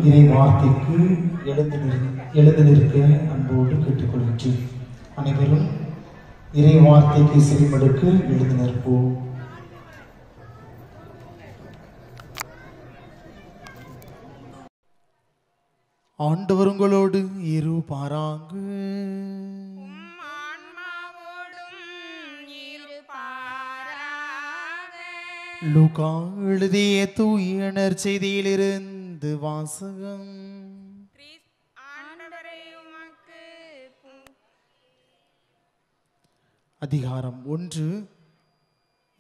இறை வார்த்தைக்கு எழுந்து நிற்க அன்போடு கேட்டுக்கொள்கின்றேன். அனைவரும் இறை வார்த்தைக்கு செவிமடுக்க எழுந்து நிற்போம். ஆண்டவர் உங்களோடு இருப்பாராங்க. லூக்கா எழுதிய தூய நற்செய்தியிலிருந்து வாசகம். அதிகாரம் 1.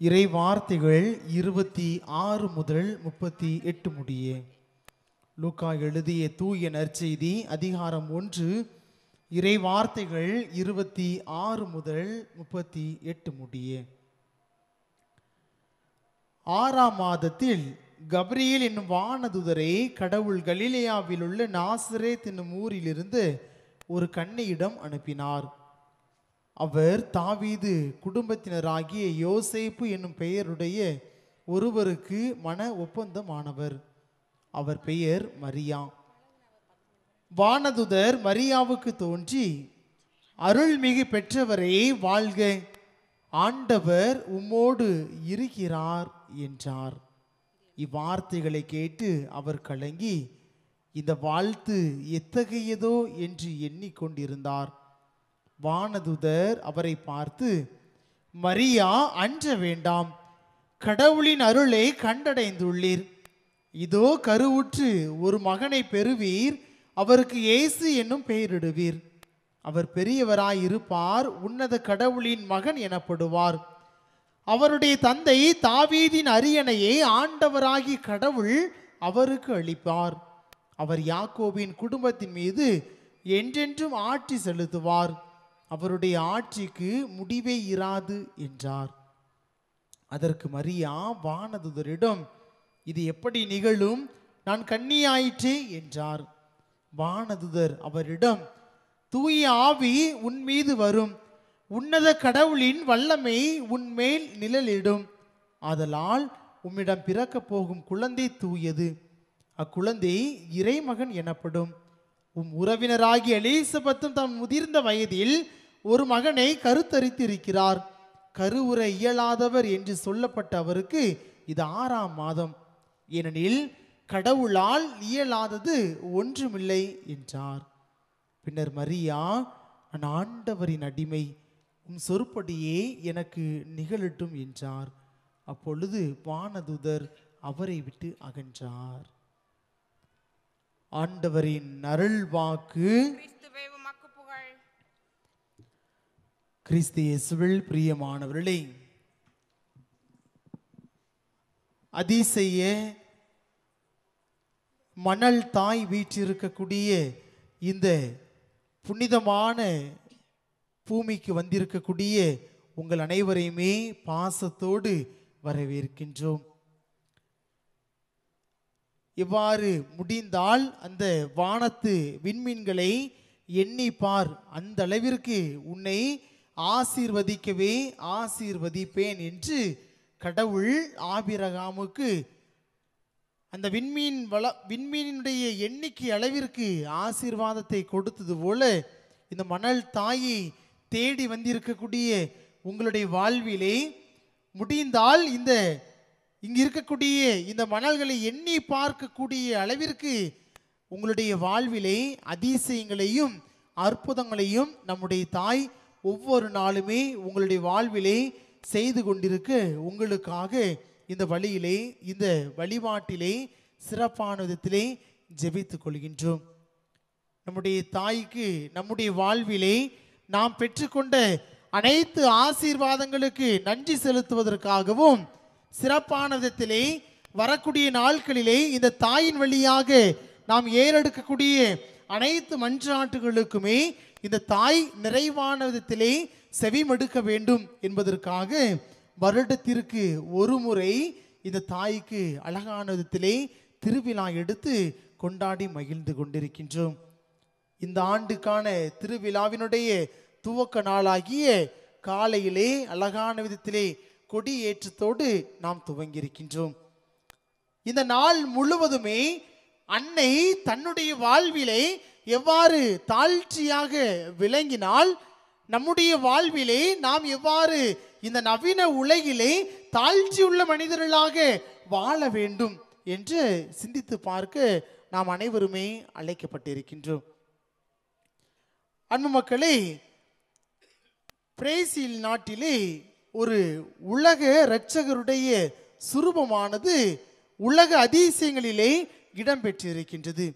இறை வார்த்தைகள் 26 முதல் 38 முடிய. லூக்கா எழுதிய தூய நற்செய்தி அதிகாரம் 1 இறை வார்த்தைகள் 26 முதல் 38 முடிய. 6ஆம் மாதத்தில் கப்ரியேல் என்னும் வானதுதரை கடவுள் கலிலேயாவில் உள்ள நாசரேத் என்னும் ஊரிலிருந்து ஒரு கன்னியிடம் அனுப்பினார். அவர் தாவீது குடும்பத்தினராகிய யோசேப்பு என்னும் பெயருடைய ஒருவருக்கு மன ஒப்பந்தமானவர். அவர் பெயர் மரியா. வானதுதர் மரியாவுக்கு தோன்றி, அருள்மிகு பெற்றவரே வாழ்க, ஆண்டவர் உம்மோடு இருக்கிறார் என்றார். இவ்வார்த்தைகளை கேட்டு அவர் கலங்கி இந்த வாழ்த்து எத்தகையதோ என்று எண்ணிக்கொண்டிருந்தார். வானதுதர் அவரை பார்த்து, மரியா, அஞ்ச வேண்டாம், கடவுளின் அருளை கண்டடைந்துள்ளீர். இதோ கருவுற்று ஒரு மகனை பெறுவீர், அவருக்கு இயேசு என்னும் பெயரிடுவீர். அவர் பெரியவராயிருப்பார், உன்னத கடவுளின் மகன் எனப்படுவார். அவருடைய தந்தை தாவீதின் அரியணையை ஆண்டவராகி கடவுள் அவருக்கு அளிப்பார். அவர் யாக்கோபின் குடும்பத்தின் மீது என்றென்றும் ஆட்சி செலுத்துவார். அவருடைய ஆட்சிக்கு முடிவே இராது என்றார். அதற்கு மரியா வானதுதரிடம், இது எப்படி நிகழும், நான் கன்னியாயிற்றே என்றார். வானதுதர் அவரிடம், தூய ஆவி உன் மீது வரும், உன்னத கடவுளின் வல்லமை உன்மேல் நிழலிடும். ஆதலால் உம்மிடம் பிறக்க போகும் குழந்தை தூயது, அக்குழந்தை இறைமகன் எனப்படும். உம் உறவினராகிய எலிசபெத்தும் தம் முதிர்ந்த வயதில் ஒரு மகனை கருத்தரித்து இருக்கிறார். கருவுற இயலாதவர் என்று சொல்லப்பட்ட அவருக்கு இது 6ஆம் மாதம், ஏனெனில் கடவுளால் இயலாதது ஒன்றுமில்லை என்றார். பின்னர் மரியா, நான் ஆண்டவரின் அடிமை, உம் சொற்படியே எனக்கு நிகழட்டும் என்றார். அப்பொழுது வானதுதர் அவரை விட்டு அகன்றார். ஆண்டவரின் அருள் வாக்கு. கிறிஸ்து இயேசுவில் பிரியமானவர்களே, அதிசய மணல் தாய் வீற்றிருக்கக்கூடிய இந்த புனிதமான பூமிக்கு வந்திருக்கக்கூடிய உங்கள் அனைவரையுமே பாசத்தோடு வரவேற்கின்றோம். இவ்வாறு முடிந்தால் அந்த வானத்து விண்மீன்களை எண்ணிப்பார், அந்த அளவிற்கு உன்னை ஆசீர்வதிக்கவே ஆசீர்வதிப்பேன் என்று கடவுள் ஆபிரகாமுக்கு அந்த விண்மீனுடைய எண்ணிக்கை அளவிற்கு ஆசீர்வாதத்தை கொடுத்தது போல இந்த மணல் தாயை தேடி வந்திருக்கக்கூடிய உங்களுடைய வாழ்விலே முடிந்தால் இங்கு இருக்கக்கூடிய இந்த மணல்களை எண்ணி பார்க்கக்கூடிய அளவிற்கு உங்களுடைய வாழ்விலே அதிசயங்களையும் அற்புதங்களையும் நம்முடைய தாய் ஒவ்வொரு நாளுமே உங்களுடைய வாழ்விலே செய்து கொண்டிருக்க உங்களுக்காக இந்த வழியிலே, இந்த வழிபாட்டிலே சிறப்பான விதத்திலே ஜெபித்துக் கொள்கின்றோம். நம்முடைய தாய்க்கு நம்முடைய வாழ்விலே நாம் பெற்றுக்கொண்ட அனைத்து ஆசீர்வாதங்களுக்கு நன்றி செலுத்துவதற்காகவும் சிறப்பான விதத்திலே வரக்கூடிய நாட்களிலே இந்த தாயின் வழியாக நாம் ஏறெடுக்கக்கூடிய அனைத்து மன்றாட்டுகளுக்குமே இந்த தாய் நிறைவான விதத்திலே செவிமடுக்க வேண்டும் என்பதற்காக வருடத்திற்கு ஒரு முறை இந்த தாய்க்கு அழகான விதத்திலே திருவிழா எடுத்து கொண்டாடி மகிழ்ந்து கொண்டிருக்கின்றோம். இந்த ஆண்டுக்கான திருவிழாவினுடைய துவக்க நாளாகிய காலையிலே அழகான விதத்திலே கொடி ஏற்றத்தோடு நாம் துவங்கியிருக்கின்றோம். இந்த நாள் முழுவதுமே அன்னை தன்னுடைய வாழ்விலே எவ்வாறு தாழ்ச்சியாக விளங்கினால், நம்முடைய வாழ்விலே நாம் எவ்வாறு இந்த நவீன உலகிலே தாழ்ச்சியுள்ள மனிதர்களாக வாழ வேண்டும் என்று சிந்தித்து பார்க்க நாம் அனைவருமே அழைக்கப்பட்டிருக்கின்றோம். அன்பு மக்களே, பிரேசில் நாட்டிலே ஒரு உலக இரட்சகருடைய சுரூபமானது உலக அதிசயங்களிலே இடம்பெற்றிருக்கின்றது.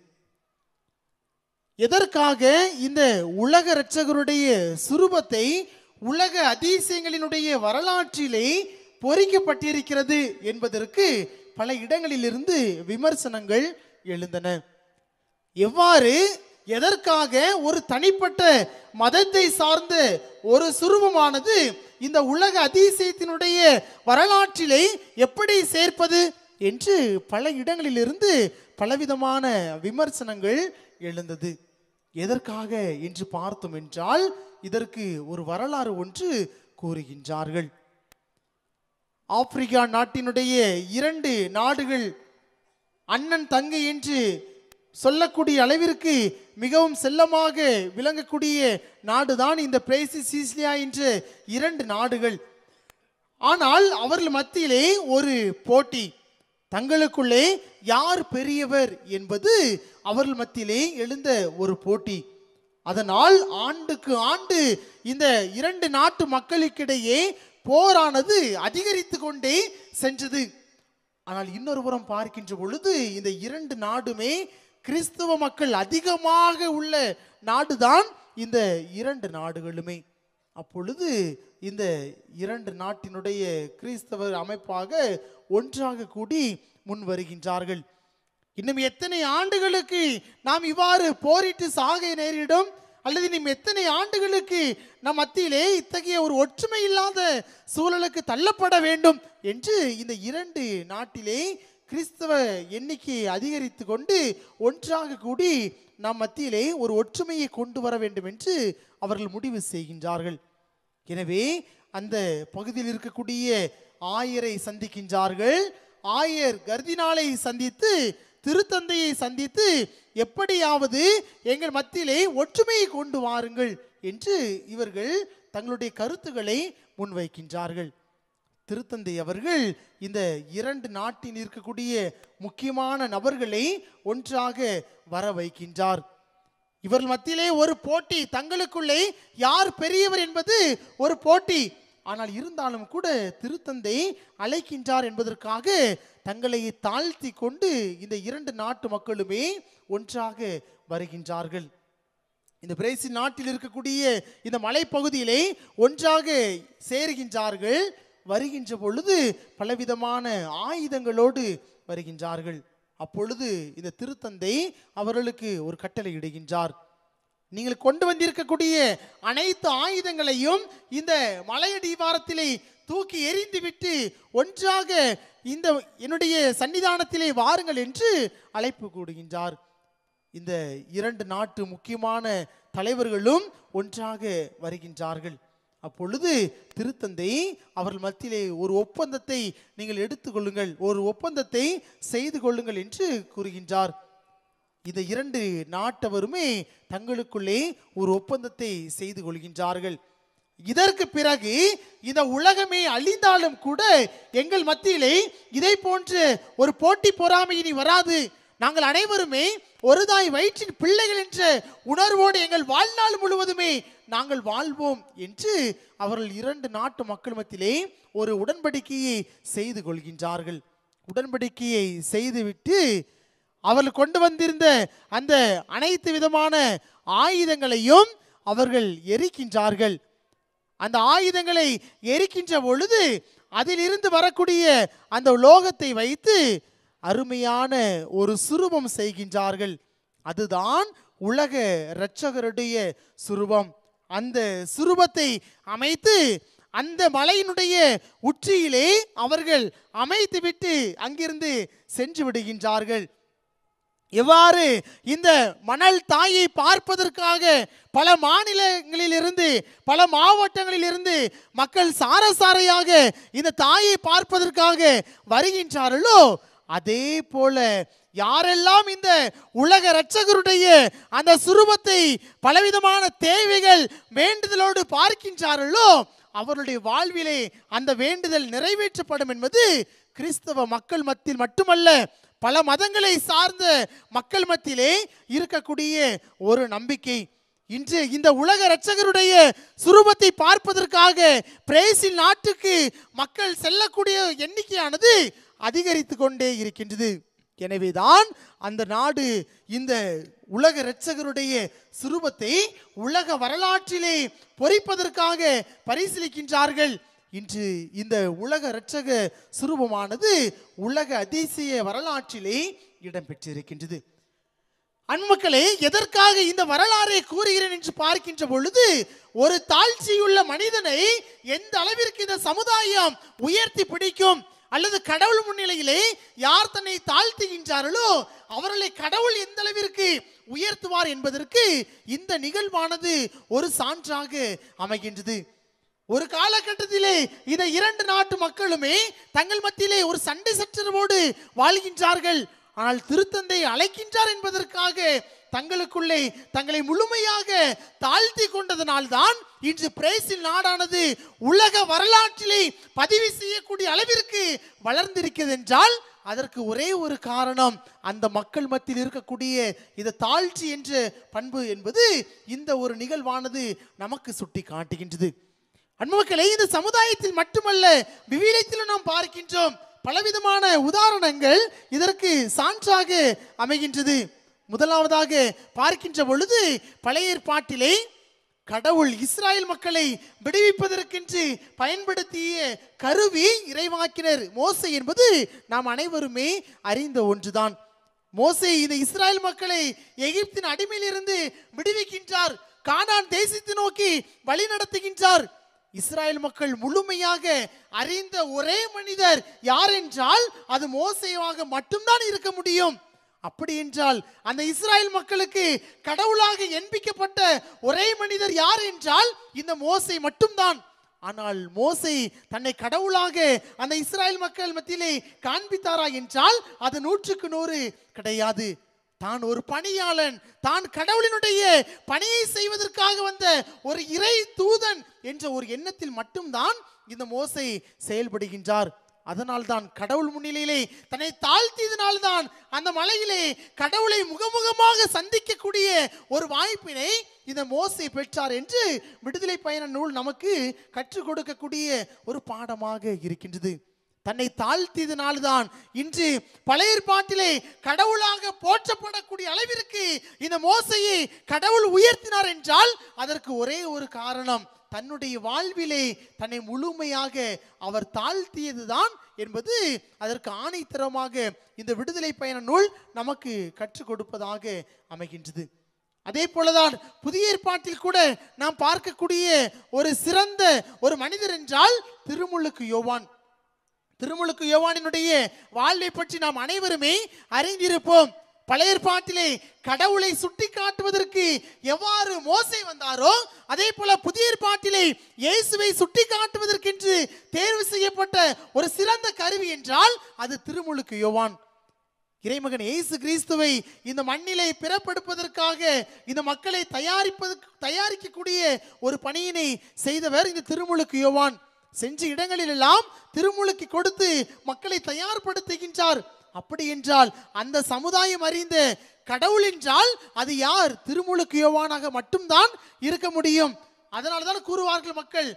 எதற்காக இந்த உலக இரட்சகருடைய சுரூபத்தை உலக அதிசயங்களினுடைய வரலாற்றிலே பொறிக்கப்பட்டிருக்கிறது என்பதற்கு பல இடங்களிலிருந்து விமர்சனங்கள் எழுந்தன. எவ்வாறு, எதற்காக ஒரு தனிப்பட்ட மதத்தை சார்ந்த ஒரு சுரூபமானது இந்த உலக அதிசயத்தினுடைய வரலாற்றிலே எப்படி சேர்ப்பது என்று பல இடங்களிலிருந்து பலவிதமான விமர்சனங்கள் எழுந்தது. எதற்காக என்று பார்த்தோம் என்றால், இதற்கு ஒரு வரலாறு ஒன்று கூறுகின்றார்கள். ஆப்பிரிக்கா நாட்டினுடைய 2 நாடுகள் அண்ணன் தங்கை என்று சொல்லக்கூடிய அளவிற்கு மிகவும் செல்லமாக விளங்கக்கூடிய நாடுதான் இந்த பிரேசில், சிசிலியா என்ற 2 நாடுகள். ஆனால் அவர்கள் மத்தியிலே ஒரு போட்டி, தங்களுக்குள்ளே யார் பெரியவர் என்பது அவர்கள் மத்தியிலே எழுந்த ஒரு போட்டி. அதனால் ஆண்டுக்கு ஆண்டு இந்த 2 நாட்டு மக்களுக்கிடையே போரானது அதிகரித்து கொண்டே சென்றது. ஆனால் இன்னொரு புறம் பார்க்கின்ற பொழுது இந்த 2 நாடுமே கிறிஸ்தவ மக்கள் அதிகமாக உள்ள நாடுதான் இந்த 2 நாடுகளுமே. அப்பொழுது இந்த 2 நாட்டினுடைய கிறிஸ்தவ அமைப்பாக ஒன்றாக கூடி முன் வருகின்றார்கள். இன்னும் எத்தனை ஆண்டுகளுக்கு நாம் இவ்வாறு போரிட்டு சாக நேரிடும், அல்லது இன்னும் எத்தனை ஆண்டுகளுக்கு நம் மத்தியிலே இத்தகைய ஒரு ஒற்றுமை இல்லாத சூழலுக்கு தள்ளப்பட வேண்டும் என்று இந்த 2 நாட்டிலே கிறிஸ்தவ எண்ணிக்கையை அதிகரித்து கொண்டு ஒன்றாக கூடி நம் மத்தியிலே ஒரு ஒற்றுமையை கொண்டு வர வேண்டும் என்று அவர்கள் முடிவு செய்கின்றார்கள். எனவே அந்த பகுதியில் இருக்கக்கூடிய ஆயரை சந்திக்கின்றார்கள். ஆயர் கர்தினாலை சந்தித்து, திருத்தந்தையை சந்தித்து, எப்படியாவது எங்கள் மத்தியிலே ஒற்றுமையை கொண்டு வாருங்கள் என்று இவர்கள் தங்களுடைய கருத்துக்களை முன்வைக்கின்றார்கள். திருத்தந்தை அவர்கள் இந்த 2 நாட்டில் இருக்கக்கூடிய முக்கியமான நபர்களை ஒன்றாக வர வைக்கின்றார். இவர்கள் மத்தியிலே ஒரு போட்டி, தங்களுக்குள்ளே யார் பெரியவர் என்பது ஒரு போட்டி. ஆனால் இருந்தாலும் கூட திருத்தந்தை அழைக்கின்றார் என்பதற்காக தங்களை தாழ்த்தி கொண்டு இந்த 2 நாட்டு மக்களுமே ஒன்றாக வருகின்றார்கள். இந்த பிரேசில் நாட்டில் இருக்கக்கூடிய இந்த மலைப்பகுதியிலே ஒன்றாக சேருகின்றார்கள். வருகின்ற பொழுது பலவிதமான ஆயுதங்களோடு வருகின்றார்கள். அப்பொழுது இந்த திருத்தந்தை அவர்களுக்கு ஒரு கட்டளை இடுகின்றார். நீங்கள் கொண்டு வந்திருக்கக்கூடிய அனைத்து ஆயுதங்களையும் இந்த மலையடிவாரத்திலே தூக்கி எறிந்துவிட்டு ஒன்றாக இந்த என்னுடைய சன்னிதானத்திலே வாருங்கள் என்று அழைப்பு கூடுகின்றார். இந்த 2 நாட்டு முக்கியமான தலைவர்களும் ஒன்றாக வருகின்றார்கள். அப்பொழுது திருத்தந்தை அவர்கள் மத்தியிலே ஒரு ஒப்பந்தத்தை நீங்கள் எடுத்துக்கொள்ளுங்கள், ஒரு ஒப்பந்தத்தை செய்து கொள்ளுங்கள் என்று கூறுகின்றார். இந்த 2 நாட்டவருமே தங்களுக்குள்ளே ஒரு ஒப்பந்தத்தை செய்து கொள்கின்றார்கள். இதற்கு பிறகு இந்த உலகமே அழிந்தாலும் கூட எங்கள் மத்தியிலே இதை போன்ற ஒரு போட்டி பொறாமை இனி வராது. நாங்கள் அனைவருமே ஒரு தாய் வயிற்றின் பிள்ளைகள் என்ற உணர்வோடு எங்கள் வாழ்நாள் முழுவதுமே நாங்கள் வாழ்வோம் என்று அவர்கள் 2 நாட்டு மக்கள் மத்தியிலே ஒரு உடன்படிக்கையை செய்து கொள்கின்றார்கள். உடன்படிக்கையை செய்துவிட்டு அவர்கள் கொண்டு வந்திருந்த அந்த அனைத்து விதமான ஆயுதங்களையும் அவர்கள் எரிக்கின்றார்கள். அந்த ஆயுதங்களை எரிக்கின்ற பொழுது அதிலிருந்து வரக்கூடிய அந்த உலோகத்தை வைத்து அருமையான ஒரு சுரூபம் செய்கின்றார்கள். அதுதான் உலக இரட்சகருடைய சுரூபம். அந்த சுரூபத்தை அமைத்து அந்த மலையினுடைய உச்சியிலே அவர்கள் அமைத்துவிட்டு அங்கிருந்து சென்று விடுகின்றார்கள். எவ்வாறு இந்த மணல் தாயை பார்ப்பதற்காக பல மாநிலங்களிலிருந்து, பல மாவட்டங்களிலிருந்து மக்கள் சாரசாரையாக இந்த தாயை பார்ப்பதற்காக வருகின்றார்களோ, அதே போல யாரெல்லாம் இந்த உலக இரட்சகருடைய அந்த சுரூபத்தை பலவிதமான தேவைகள் வேண்டுதலோடு பார்க்கின்றார்களோ அவருடைய வாழ்விலே அந்த வேண்டுதல் நிறைவேற்றப்படும் என்பது கிறிஸ்தவ மக்கள் மத்தியில் மட்டுமல்ல, பல மதங்களை சார்ந்த மக்கள் மத்தியிலே இருக்கக்கூடிய ஒரு நம்பிக்கை. இன்று இந்த உலக இரட்சகருடைய சுரூபத்தை பார்ப்பதற்காக பிரேசில் நாட்டுக்கு மக்கள் செல்லக்கூடிய எண்ணிக்கையானது அதிகரித்து கொண்டே இருக்கின்றது. எனவேதான் அந்த நாடு இந்த உலக இரட்சகருடைய சுரூபத்தை உலக வரலாற்றிலே பொறிப்பதற்காக பரிசீலிக்கின்றார்கள். இன்று இந்த உலக இரட்சக சுரூபமானது உலக அதிசய வரலாற்றிலே இடம்பெற்றிருக்கின்றது. அன்மக்களே, எதற்காக இந்த வரலாறை கூறுகிறேன் என்று பார்க்கின்ற பொழுது, ஒரு தாழ்ச்சியுள்ள மனிதனை எந்த அளவிற்கு இந்த சமுதாயம் உயர்த்தி பிடிக்கும் அல்லது கடவுள் முன்னிலையிலே யார் தன்னை தாழ்த்துகின்றார்களோ அவர்களை கடவுள் எந்த அளவிற்கு உயர்த்துவார் என்பதற்கு இந்த நிகழ்வானது ஒரு சான்றாக அமைகின்றது. ஒரு காலகட்டத்திலே இந்த இரண்டு நாட்டு மக்களுமே தங்கள் மத்தியிலே ஒரு சண்டை சச்சரவோடு வாழ்கின்றார்கள். ஆனால் திருத்தந்தை அழைக்கின்றார் என்பதற்காக தங்களுக்குள்ளே தங்களை முழுமையாக தாழ்த்தி கொண்டதனால்தான் இன்று பிரேசில் நாடானது உலக வரலாற்றிலே பதிவு செய்யக்கூடிய அளவிற்கு வளர்ந்திருக்கிறது என்றால் அதற்கு ஒரே ஒரு காரணம், அந்த மக்கள் மத்தியில் இருக்கக்கூடிய இந்த தாழ்ச்சி என்ற பண்பு என்பது இந்த ஒரு நிகழ்வானது நமக்கு சுட்டி காட்டுகின்றது. அன்புமக்களே, இந்த சமுதாயத்தில் மட்டுமல்ல, விவிலியத்திலும் நாம் பார்க்கின்றோம். பலவிதமான உதாரணங்கள் இதற்கு சான்றாக அமைகின்றது. முதலாவதாக பார்க்கின்ற பொழுது, பழைய ஏற்பாட்டிலே கடவுள் இஸ்ராயல் மக்களை விடுவிப்பதற்கென்று பயன்படுத்திய கருவி இறைவாக்கினர் மோசே என்பது நாம் அனைவருமே அறிந்த ஒன்றுதான். மோசே இந்த இஸ்ராயல் மக்களை எகிப்தின் அடிமையிலிருந்து விடுவிக்கின்றார், கானான் தேசத்தை நோக்கி வழி நடத்துகின்றார். இஸ்ராயல் மக்கள் முழுமையாக அறிந்த ஒரே மனிதர் யார் என்றால் அது மோசேவாக மட்டும்தான் இருக்க முடியும். அப்படி என்றால் அந்த இஸ்ராயல் மக்களுக்கு கடவுளாக எண்பிக்கப்பட்ட ஒரே மனிதர் யார் என்றால் இந்த மோசே மட்டும்தான். ஆனால் மோசே தன்னை கடவுளாக அந்த இஸ்ராயல் மக்கள் மத்தியிலே காண்பித்தாரா என்றால் அது 100க்கு 100 கிடையாது. தான் ஒரு பணியாளன், தான் கடவுளினுடைய பணியை செய்வதற்காக வந்த ஒரு இறை தூதன் என்ற ஒரு எண்ணத்தில் மட்டும்தான் இந்த மோசே செயல்படுகின்றார். அதனால் தான் கடவுள் முன்னிலையிலே தன்னை தாழ்த்தியதனால்தான் அந்த மலையிலே கடவுளை முகமுகமாக சந்திக்கக்கூடிய ஒரு வாய்ப்பினை இந்த மோசே பெற்றார் என்று விடுதலை பயண நூல் நமக்கு கற்றுக் கொடுக்கக்கூடிய ஒரு பாடமாக இருக்கின்றது. தன்னை தாழ்த்தியதனால்தான் இன்று பழைய ஏற்பாட்டிலே கடவுளாக போற்றப்படக்கூடிய அளவிற்கு இந்த மோசையை கடவுள் உயர்த்தினார் என்றால் அதற்கு ஒரே ஒரு காரணம், தன்னுடைய வாழ்விலே தன்னை முழுமையாக அவர் தாழ்த்தியதுதான் என்பது அதற்கு ஆணைத்தரமாக இந்த விடுதலை பயண நூல் நமக்கு கற்றுக் கொடுப்பதாக அமைகின்றது. அதே போலதான் புதிய ஏற்பாட்டில் கூட நாம் பார்க்கக்கூடிய ஒரு சிறந்த ஒரு மனிதர் என்றால் திருமுழுக்கு யோவான். திருமுழுக்கு யோவானினுடைய வாழ்வை பற்றி நாம் அனைவருமே அறிந்திருப்போம். பழைய ஏற்பாட்டிலே கடவுளை சுட்டி காட்டுவதற்கு எவ்வாறு மோசே வந்தாரோ அதே போல புதிய ஏற்பாட்டிலே இயேசுவை சுட்டி காட்டுவதற்கென்று தேர்வு செய்யப்பட்ட ஒரு சிறந்த கருவி என்றால் அது திருமுழுக்கு யோவான். இறைமகன் இயேசு கிறிஸ்துவை இந்த மண்ணிலே பிறப்பெடுப்பதற்காக இந்த மக்களை தயாரிக்கக்கூடிய ஒரு பணியினை செய்தவர் இந்த திருமுழுக்கு யோவான். சென்ற இடங்களில் எல்லாம் திருமுழுக்கு கொடுத்து மக்களை தயார்படுத்துகின்றார். அப்படி என்றால் அந்த சமுதாயம் அறிந்த கடவுள் என்றால் அது யார்? திருமுழுக்கு யோவானாக மட்டும்தான் இருக்க முடியும். அதனால்தான் கூறுவார்கள் மக்கள்,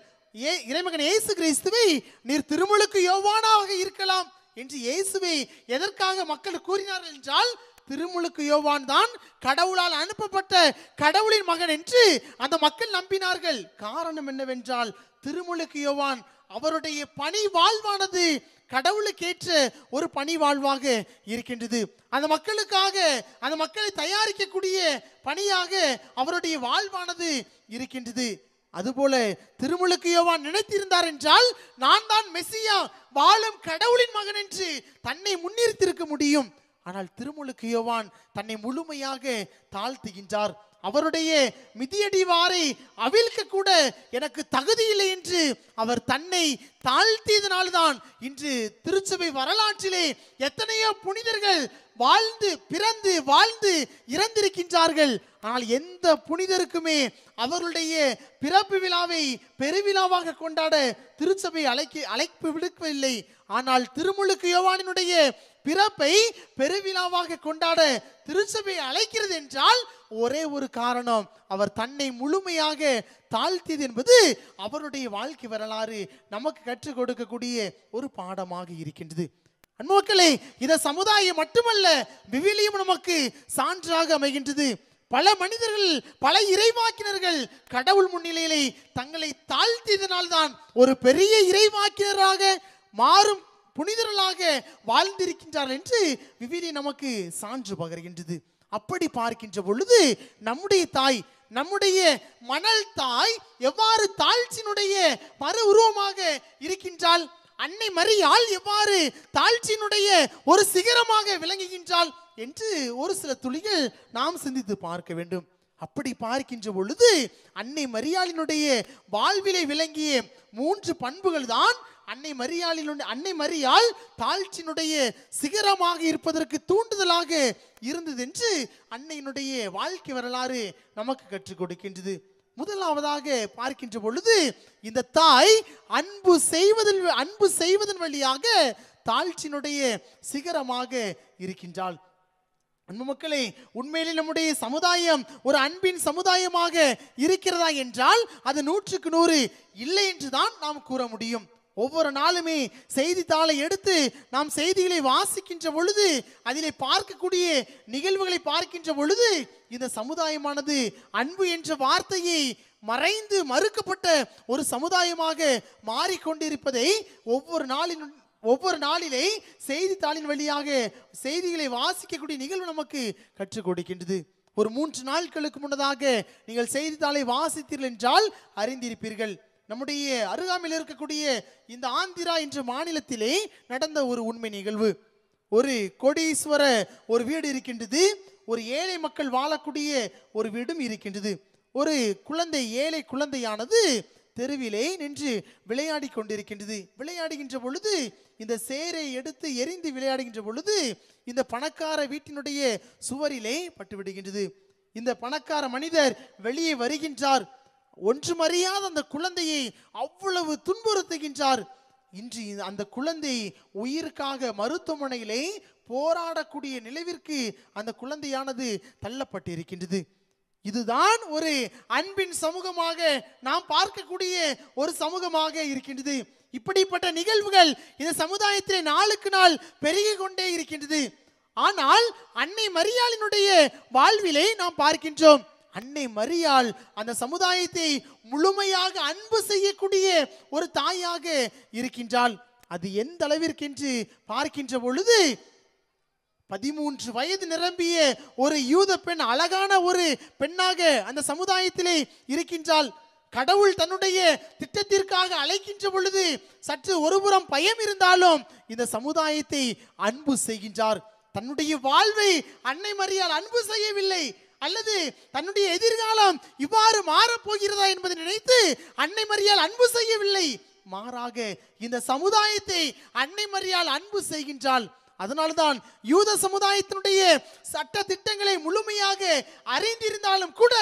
இறைமகன் இயேசு கிறிஸ்துவை நீர் திருமுழுக்கு யோவானாக இருக்கலாம் என்று இயேசுவை எதற்காக மக்கள் கூறினார்கள் என்றால் திருமுழுக்கு யோவான் தான் கடவுளால் அனுப்பப்பட்ட கடவுளின் மகன் என்று அந்த மக்கள் நம்பினார்கள். காரணம் என்னவென்றால் திருமுழுக்கு யோவான் அவருடைய பணி வாழ்வானது கடவுளுக்கேற்ற ஒரு பணி வாழ்வாக இருக்கின்றது. அந்த மக்களுக்காக அந்த மக்களை தயாரிக்கக்கூடிய பணியாக அவருடைய வாழ்வானது இருக்கின்றது. அதுபோல திருமுழுக்கு யோவான் நினைத்திருந்தார் என்றால் நான் தான் மெசியா, வாழும் கடவுளின் மகன் என்று தன்னை முன்னிறுத்திருக்க முடியும். ஆனால் திருமுழுக்கு யோவான் தன்னை முழுமையாக தாழ்த்துகின்றார். அவருடைய மிதியடிவாரை அவிழ்க்க கூட எனக்கு தகுதி இல்லை என்று அவர் தன்னை தாழ்த்தியதனால்தான் இன்று திருச்சபை வரலாற்றிலே எத்தனையோ புனிதர்கள் வாழ்ந்து பிறந்து வாழ்ந்து இறந்திருக்கின்றார்கள். ஆனால் எந்த புனிதருக்குமே அவர்களுடைய பிறப்பு விழாவை பெருவிழாவாக கொண்டாட திருச்சபை அழைப்பு விடுக்கவில்லை. ஆனால் திருமுழுக்கு யோவானினுடைய பிறப்பை பெருவிழாவாக கொண்டாட திருச்சபை அழைக்கிறது என்றால் ஒரே ஒரு காரணம், அவர் தன்னை முழுமையாக தாழ்த்தியது என்பது அவருடைய வாழ்க்கை வரலாறு நமக்கு கற்றுக் கொடுக்கக்கூடிய ஒரு பாடமாக இருக்கின்றது. அன்பர்களே, இந்த சமுதாயம் மட்டுமல்ல, விவிலியம் நமக்கு சான்றாக அமைகின்றது. பல மனிதர்கள், பல இறைவாக்கினர்கள் கடவுள் முன்னிலையிலே தங்களை தாழ்த்தியதனால்தான் ஒரு பெரிய இறைவாக்கினராக மாறும் புனிதர்களாக வாழ்ந்திருக்கின்றார்கள் என்று விவிலியம் நமக்கு சான்று பகர்கின்றது. அப்படி பார்க்கின்ற பொழுது நம்முடைய தாய், நம்முடைய மணல் தாய் எவ்வாறு தாழ்ச்சியினுடைய மறு உருவமாக இருக்கின்றாள், அன்னை மரியாள் எவ்வாறு தாழ்ச்சியினுடைய ஒரு சிகரமாக விளங்குகின்றாள் என்று ஒரு சில துளிகள் நாம் சிந்தித்து பார்க்க வேண்டும். அப்படி பார்க்கின்ற பொழுது அன்னை மரியாளினுடைய வாழ்விலை விளங்கிய 3 பண்புகள் தான் அன்னை மரியாள் தாழ்ச்சியினுடைய சிகரமாக இருப்பதற்கு தூண்டுதலாக இருந்தது என்று அன்னையினுடைய வாழ்க்கை வரலாறு நமக்கு கற்றுக் கொடுக்கின்றது. முதலாவதாக பார்க்கின்ற பொழுது இந்த தாய் அன்பு செய்வதன் வழியாக தாழ்ச்சியினுடைய சிகரமாக இருக்கின்றாள். அன்பு மக்களே, உண்மையிலே நம்முடைய சமுதாயம் ஒரு அன்பின் சமுதாயமாக இருக்கிறதா என்றால் அது 100க்கு 100 இல்லை என்றுதான் நாம் கூற முடியும். ஒவ்வொரு நாளுமே செய்தித்தாளை எடுத்து நாம் செய்திகளை வாசிக்கின்ற பொழுது, அதிலே பார்க்கக்கூடிய நிகழ்வுகளை பார்க்கின்ற பொழுது, இந்த சமுதாயமானது அன்பு என்ற வார்த்தையை மறைந்து மறுக்கப்பட்ட ஒரு சமுதாயமாக மாறிக்கொண்டிருப்பதை ஒவ்வொரு நாளிலே செய்தித்தாளின் வழியாக செய்திகளை வாசிக்கக்கூடிய நிகழ்வு நமக்கு கற்றுக் கொடுக்கின்றது. ஒரு 3 நாட்களுக்கு முன்னதாக நீங்கள் செய்தித்தாளை வாசித்தீர்கள் என்றால் அறிந்திருப்பீர்கள். நம்முடைய அருகாமையில் இருக்கக்கூடிய இந்த ஆந்திரா என்ற மாநிலத்திலே நடந்த ஒரு உண்மை நிகழ்வு. ஒரு கோடீஸ்வர ஒரு வீடு இருக்கின்றது, ஒரு ஏழை மக்கள் வாழக்கூடிய ஒரு வீடும் இருக்கின்றது. ஒரு குழந்தை, ஏழை குழந்தையானது தெருவிலே நின்று விளையாடி கொண்டிருக்கின்றது. விளையாடுகின்ற பொழுது இந்த சேரை எடுத்து எரிந்து விளையாடுகின்ற பொழுது இந்த பணக்கார வீட்டினுடைய சுவரிலே பட்டுவிடுகின்றது. இந்த பணக்கார மனிதர் வெளியே வருகின்றார். ஒன்றுமறியாத அந்த குழந்தையை அவ்வளவு துன்புறுத்துகின்றார். இன்று அந்த குழந்தை உயிருக்காக மருத்துவமனையிலே போராடக்கூடிய நிலைவிற்கு அந்த குழந்தையானது தள்ளப்பட்டிருக்கின்றது. இதுதான் ஒரு அன்பின் சமூகமாக நாம் பார்க்கக்கூடிய ஒரு சமூகமாக இருக்கின்றது. இப்படிப்பட்ட நிகழ்வுகள் இந்த சமுதாயத்திலே நாளுக்கு நாள் பெருகி கொண்டே இருக்கின்றது. ஆனால் அன்னை மரியாளினுடைய வாழ்விலே நாம் பார்க்கின்றோம், அன்னை மரியாள் அந்த சமுதாயத்தை முழுமையாக அன்பு செய்யக்கூடிய ஒரு தாயாக இருக்கின்றாள். அது எந்த அளவிற்கு என்று பார்க்கின்ற பொழுது 13 வயது நிரம்பிய ஒரு யூத பெண், அழகான ஒரு பெண்ணாக அந்த சமுதாயத்திலே இருக்கின்றாள். கடவுள் தன்னுடைய திட்டத்திற்காக அழைக்கின்ற பொழுது சற்று ஒருபுறம் பயம் இருந்தாலும் இந்த சமுதாயத்தை அன்பு செய்கின்றார். தன்னுடைய வாழ்வை அன்னை மரியாள் அன்பு செய்யவில்லை, அல்லது தன்னுடைய எதிர்காலம் இவ்வாறு மாறப்போகிறதா என்பதை நினைத்து அன்னை மரியாள் அன்பு செய்யவில்லை. மாறாக இந்த சமுதாயத்தை அன்னை மரியாள் அன்பு செய்கின்றாள். அதனால்தான் யூத சமுதாயத்தினுடைய சட்ட திட்டங்களை முழுமையாக அறிந்திருந்தாலும் கூட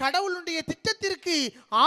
கடவுளுடைய திட்டத்திற்கு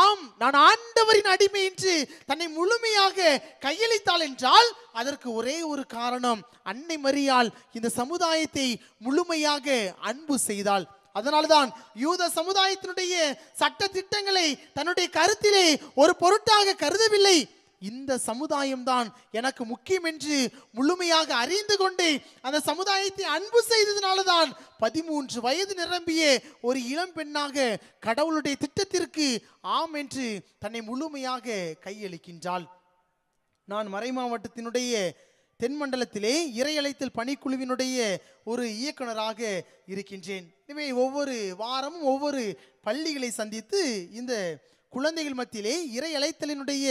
ஆம் நான் ஆண்டவரின் அடிமை என்று தன்னை முழுமையாக கையளித்தாள் என்றால் அதற்கு ஒரே ஒரு காரணம், அன்னை மரியாள் இந்த சமுதாயத்தை முழுமையாக அன்பு செய்தாள். அதனால்தான் யூத சமுதாயத்தினுடைய சட்ட திட்டங்களை தன்னுடைய கருத்திலே ஒரு பொருட்டாக கருதவில்லை. இந்த சமுதாயம் தான் எனக்கு முக்கியம் என்று முழுமையாக அறிந்து கொண்டு அந்த சமுதாயத்தை அன்பு செய்ததனால்தான் 13 வயது நிரம்பிய ஒரு இளம் பெண்ணாக கடவுளுடைய திட்டத்திற்கு ஆம் என்று தன்னை முழுமையாக கையளிக்கின்றாள். நான் மறை மாவட்டத்தினுடைய தென்மண்டலத்திலே இறையழைத்தல் பணிக்குழுவினுடைய ஒரு இயக்குனராக இருக்கின்றேன். எனவே ஒவ்வொரு வாரமும் ஒவ்வொரு பள்ளிகளை சந்தித்து இந்த குழந்தைகள் மத்தியிலே இறை அழைத்தலினுடைய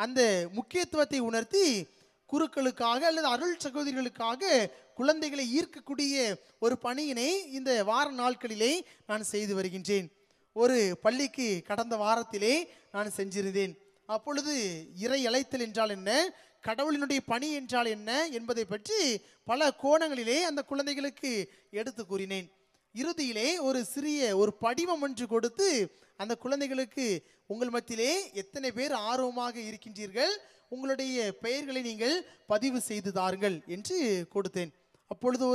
அந்த முக்கியத்துவத்தை உணர்த்தி குருக்களுக்காக அல்லது அருள் சகோதரிகளுக்காக குழந்தைகளை ஈர்க்கக்கூடிய ஒரு பணியினை இந்த வார நாட்களிலே நான் செய்து வருகின்றேன். ஒரு பள்ளிக்கு கடந்த வாரத்திலே நான் செஞ்சிருந்தேன். அப்பொழுது இறை அழைத்தல் என்றால் என்ன, கடவுளினுடைய பணி என்றால் என்ன என்பதை பற்றி பல கோணங்களிலே அந்த குழந்தைகளுக்கு எடுத்து கூறினேன். இறுதியிலே ஒரு படிவம் ஒன்று கொடுத்து அந்த குழந்தைகளுக்கு உங்கள் மத்தியிலே எத்தனை பேர் ஆர்வமாக இருக்கின்றீர்கள், உங்களுடைய பெயர்களை நீங்கள் பதிவு செய்து தாருங்கள் என்று கொடுத்தேன். அப்பொழுது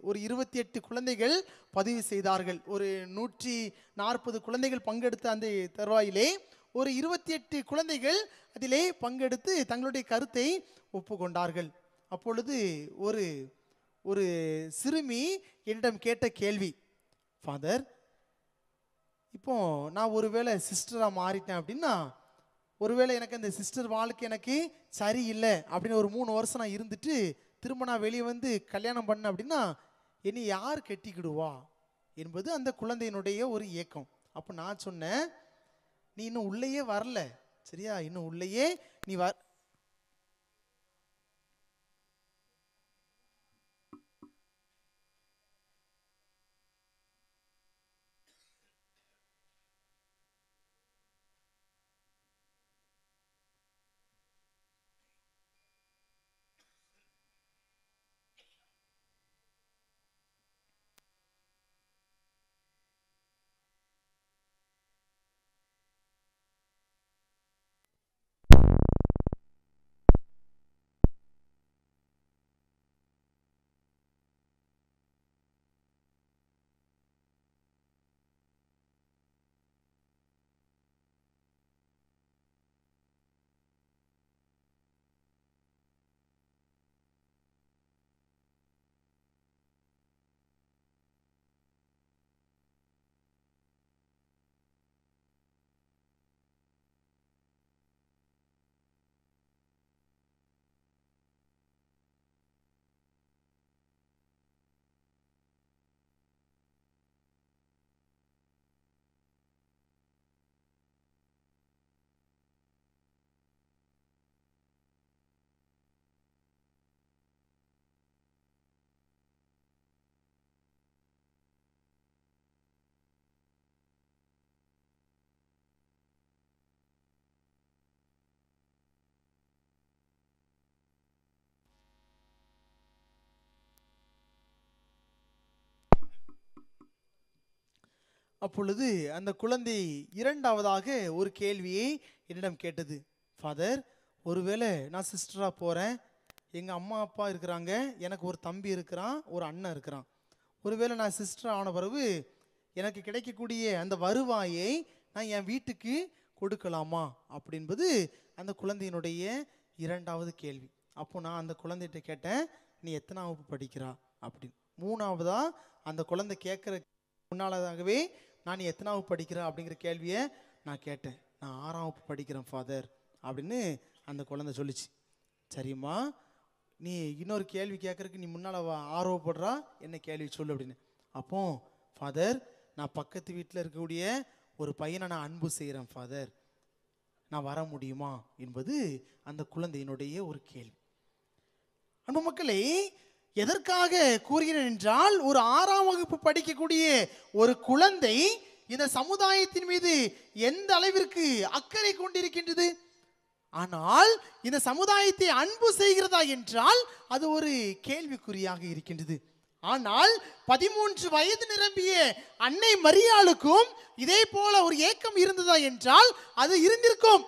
ஒரு 28 குழந்தைகள் பதிவு செய்தார்கள். ஒரு 140 குழந்தைகள் பங்கெடுத்த அந்த தருவாயிலே ஒரு 28 குழந்தைகள் அதிலே பங்கெடுத்து தங்களுடைய கருத்தை ஒப்புக்கொண்டார்கள். அப்பொழுது ஒரு சிறுமி என்னிடம் கேட்ட கேள்வி, ஃபாதர், இப்போ நான் ஒருவேளை சிஸ்டராக மாறிட்டேன் அப்படின்னா, ஒருவேளை எனக்கு அந்த சிஸ்டர் வாழ்க்கை எனக்கு சரியில்லை அப்படின்னு ஒரு 3 வருஷம் நான் இருந்துட்டு திரும்ப நான் வெளியே வந்து கல்யாணம் பண்ண அப்படின்னா என்னை யார் கட்டிக்கிடுவா என்பது அந்த குழந்தையினுடைய ஒரு ஏக்கம். அப்போ நான் சொன்னேன், நீ இன்னும் உள்ளேயே வரல, சரியா, இன்னும் உள்ளேயே நீ அப்பொழுது அந்த குழந்தை இரண்டாவதாக ஒரு கேள்வியை என்னிடம் கேட்டது, ஃபாதர், ஒருவேளை நான் சிஸ்டராக போகிறேன், எங்கள் அம்மா அப்பா இருக்கிறாங்க, எனக்கு ஒரு தம்பி இருக்கிறான், ஒரு அண்ணன் இருக்கிறான், ஒருவேளை நான் சிஸ்டர் ஆன பிறகு எனக்கு கிடைக்கக்கூடிய அந்த வருவாயை நான் என் வீட்டுக்கு கொடுக்கலாமா அப்படின்பது அந்த குழந்தையினுடைய இரண்டாவது கேள்வி. அப்போ நான் அந்த குழந்தைகிட்ட கேட்டேன், நீ எத்தனை வகுப்பு படிக்கிறா அப்படின்னு. மூணாவதா அந்த குழந்தை கேட்குற முன்னாலதாகவே நான் எத்தனை வகுப்பு படிக்கிறேன் அப்படிங்கிற கேள்வியை நான் கேட்டேன். நான் 6ஆம் வகுப்பு படிக்கிறேன் ஃபாதர் அப்படின்னு அந்த குழந்தை சொல்லிச்சு. சரிம்மா, நீ இன்னொரு கேள்வி கேட்கறதுக்கு நீ முன்னால் ஆர்வப்படுறா, என்ன கேள்வி சொல்லு அப்படின்னு. அப்போ ஃபாதர், நான் பக்கத்து வீட்டில் இருக்கக்கூடிய ஒரு பையனை நான் அன்பு செய்கிறேன் ஃபாதர், நான் வர முடியுமா என்பது அந்த குழந்தையினுடைய ஒரு கேள்வி. அன்பு மக்களே, எதற்காக கூறுகிறேன் என்றால், ஒரு 6ஆம் வகுப்பு படிக்கக்கூடிய ஒரு குழந்தை இந்த சமுதாயத்தின் மீது எந்த அளவிற்கு அக்கறை கொண்டிருக்கின்றது, ஆனால் இந்த சமுதாயத்தை அன்பு செய்கிறதா என்றால் அது ஒரு கேள்விக்குறியாக இருக்கின்றது. ஆனால் 13 வயது நிரம்பிய அன்னை மரியாளுக்கும் இதே போல ஒரு ஏக்கம் இருந்ததா என்றால் அது இருந்திருக்கும்.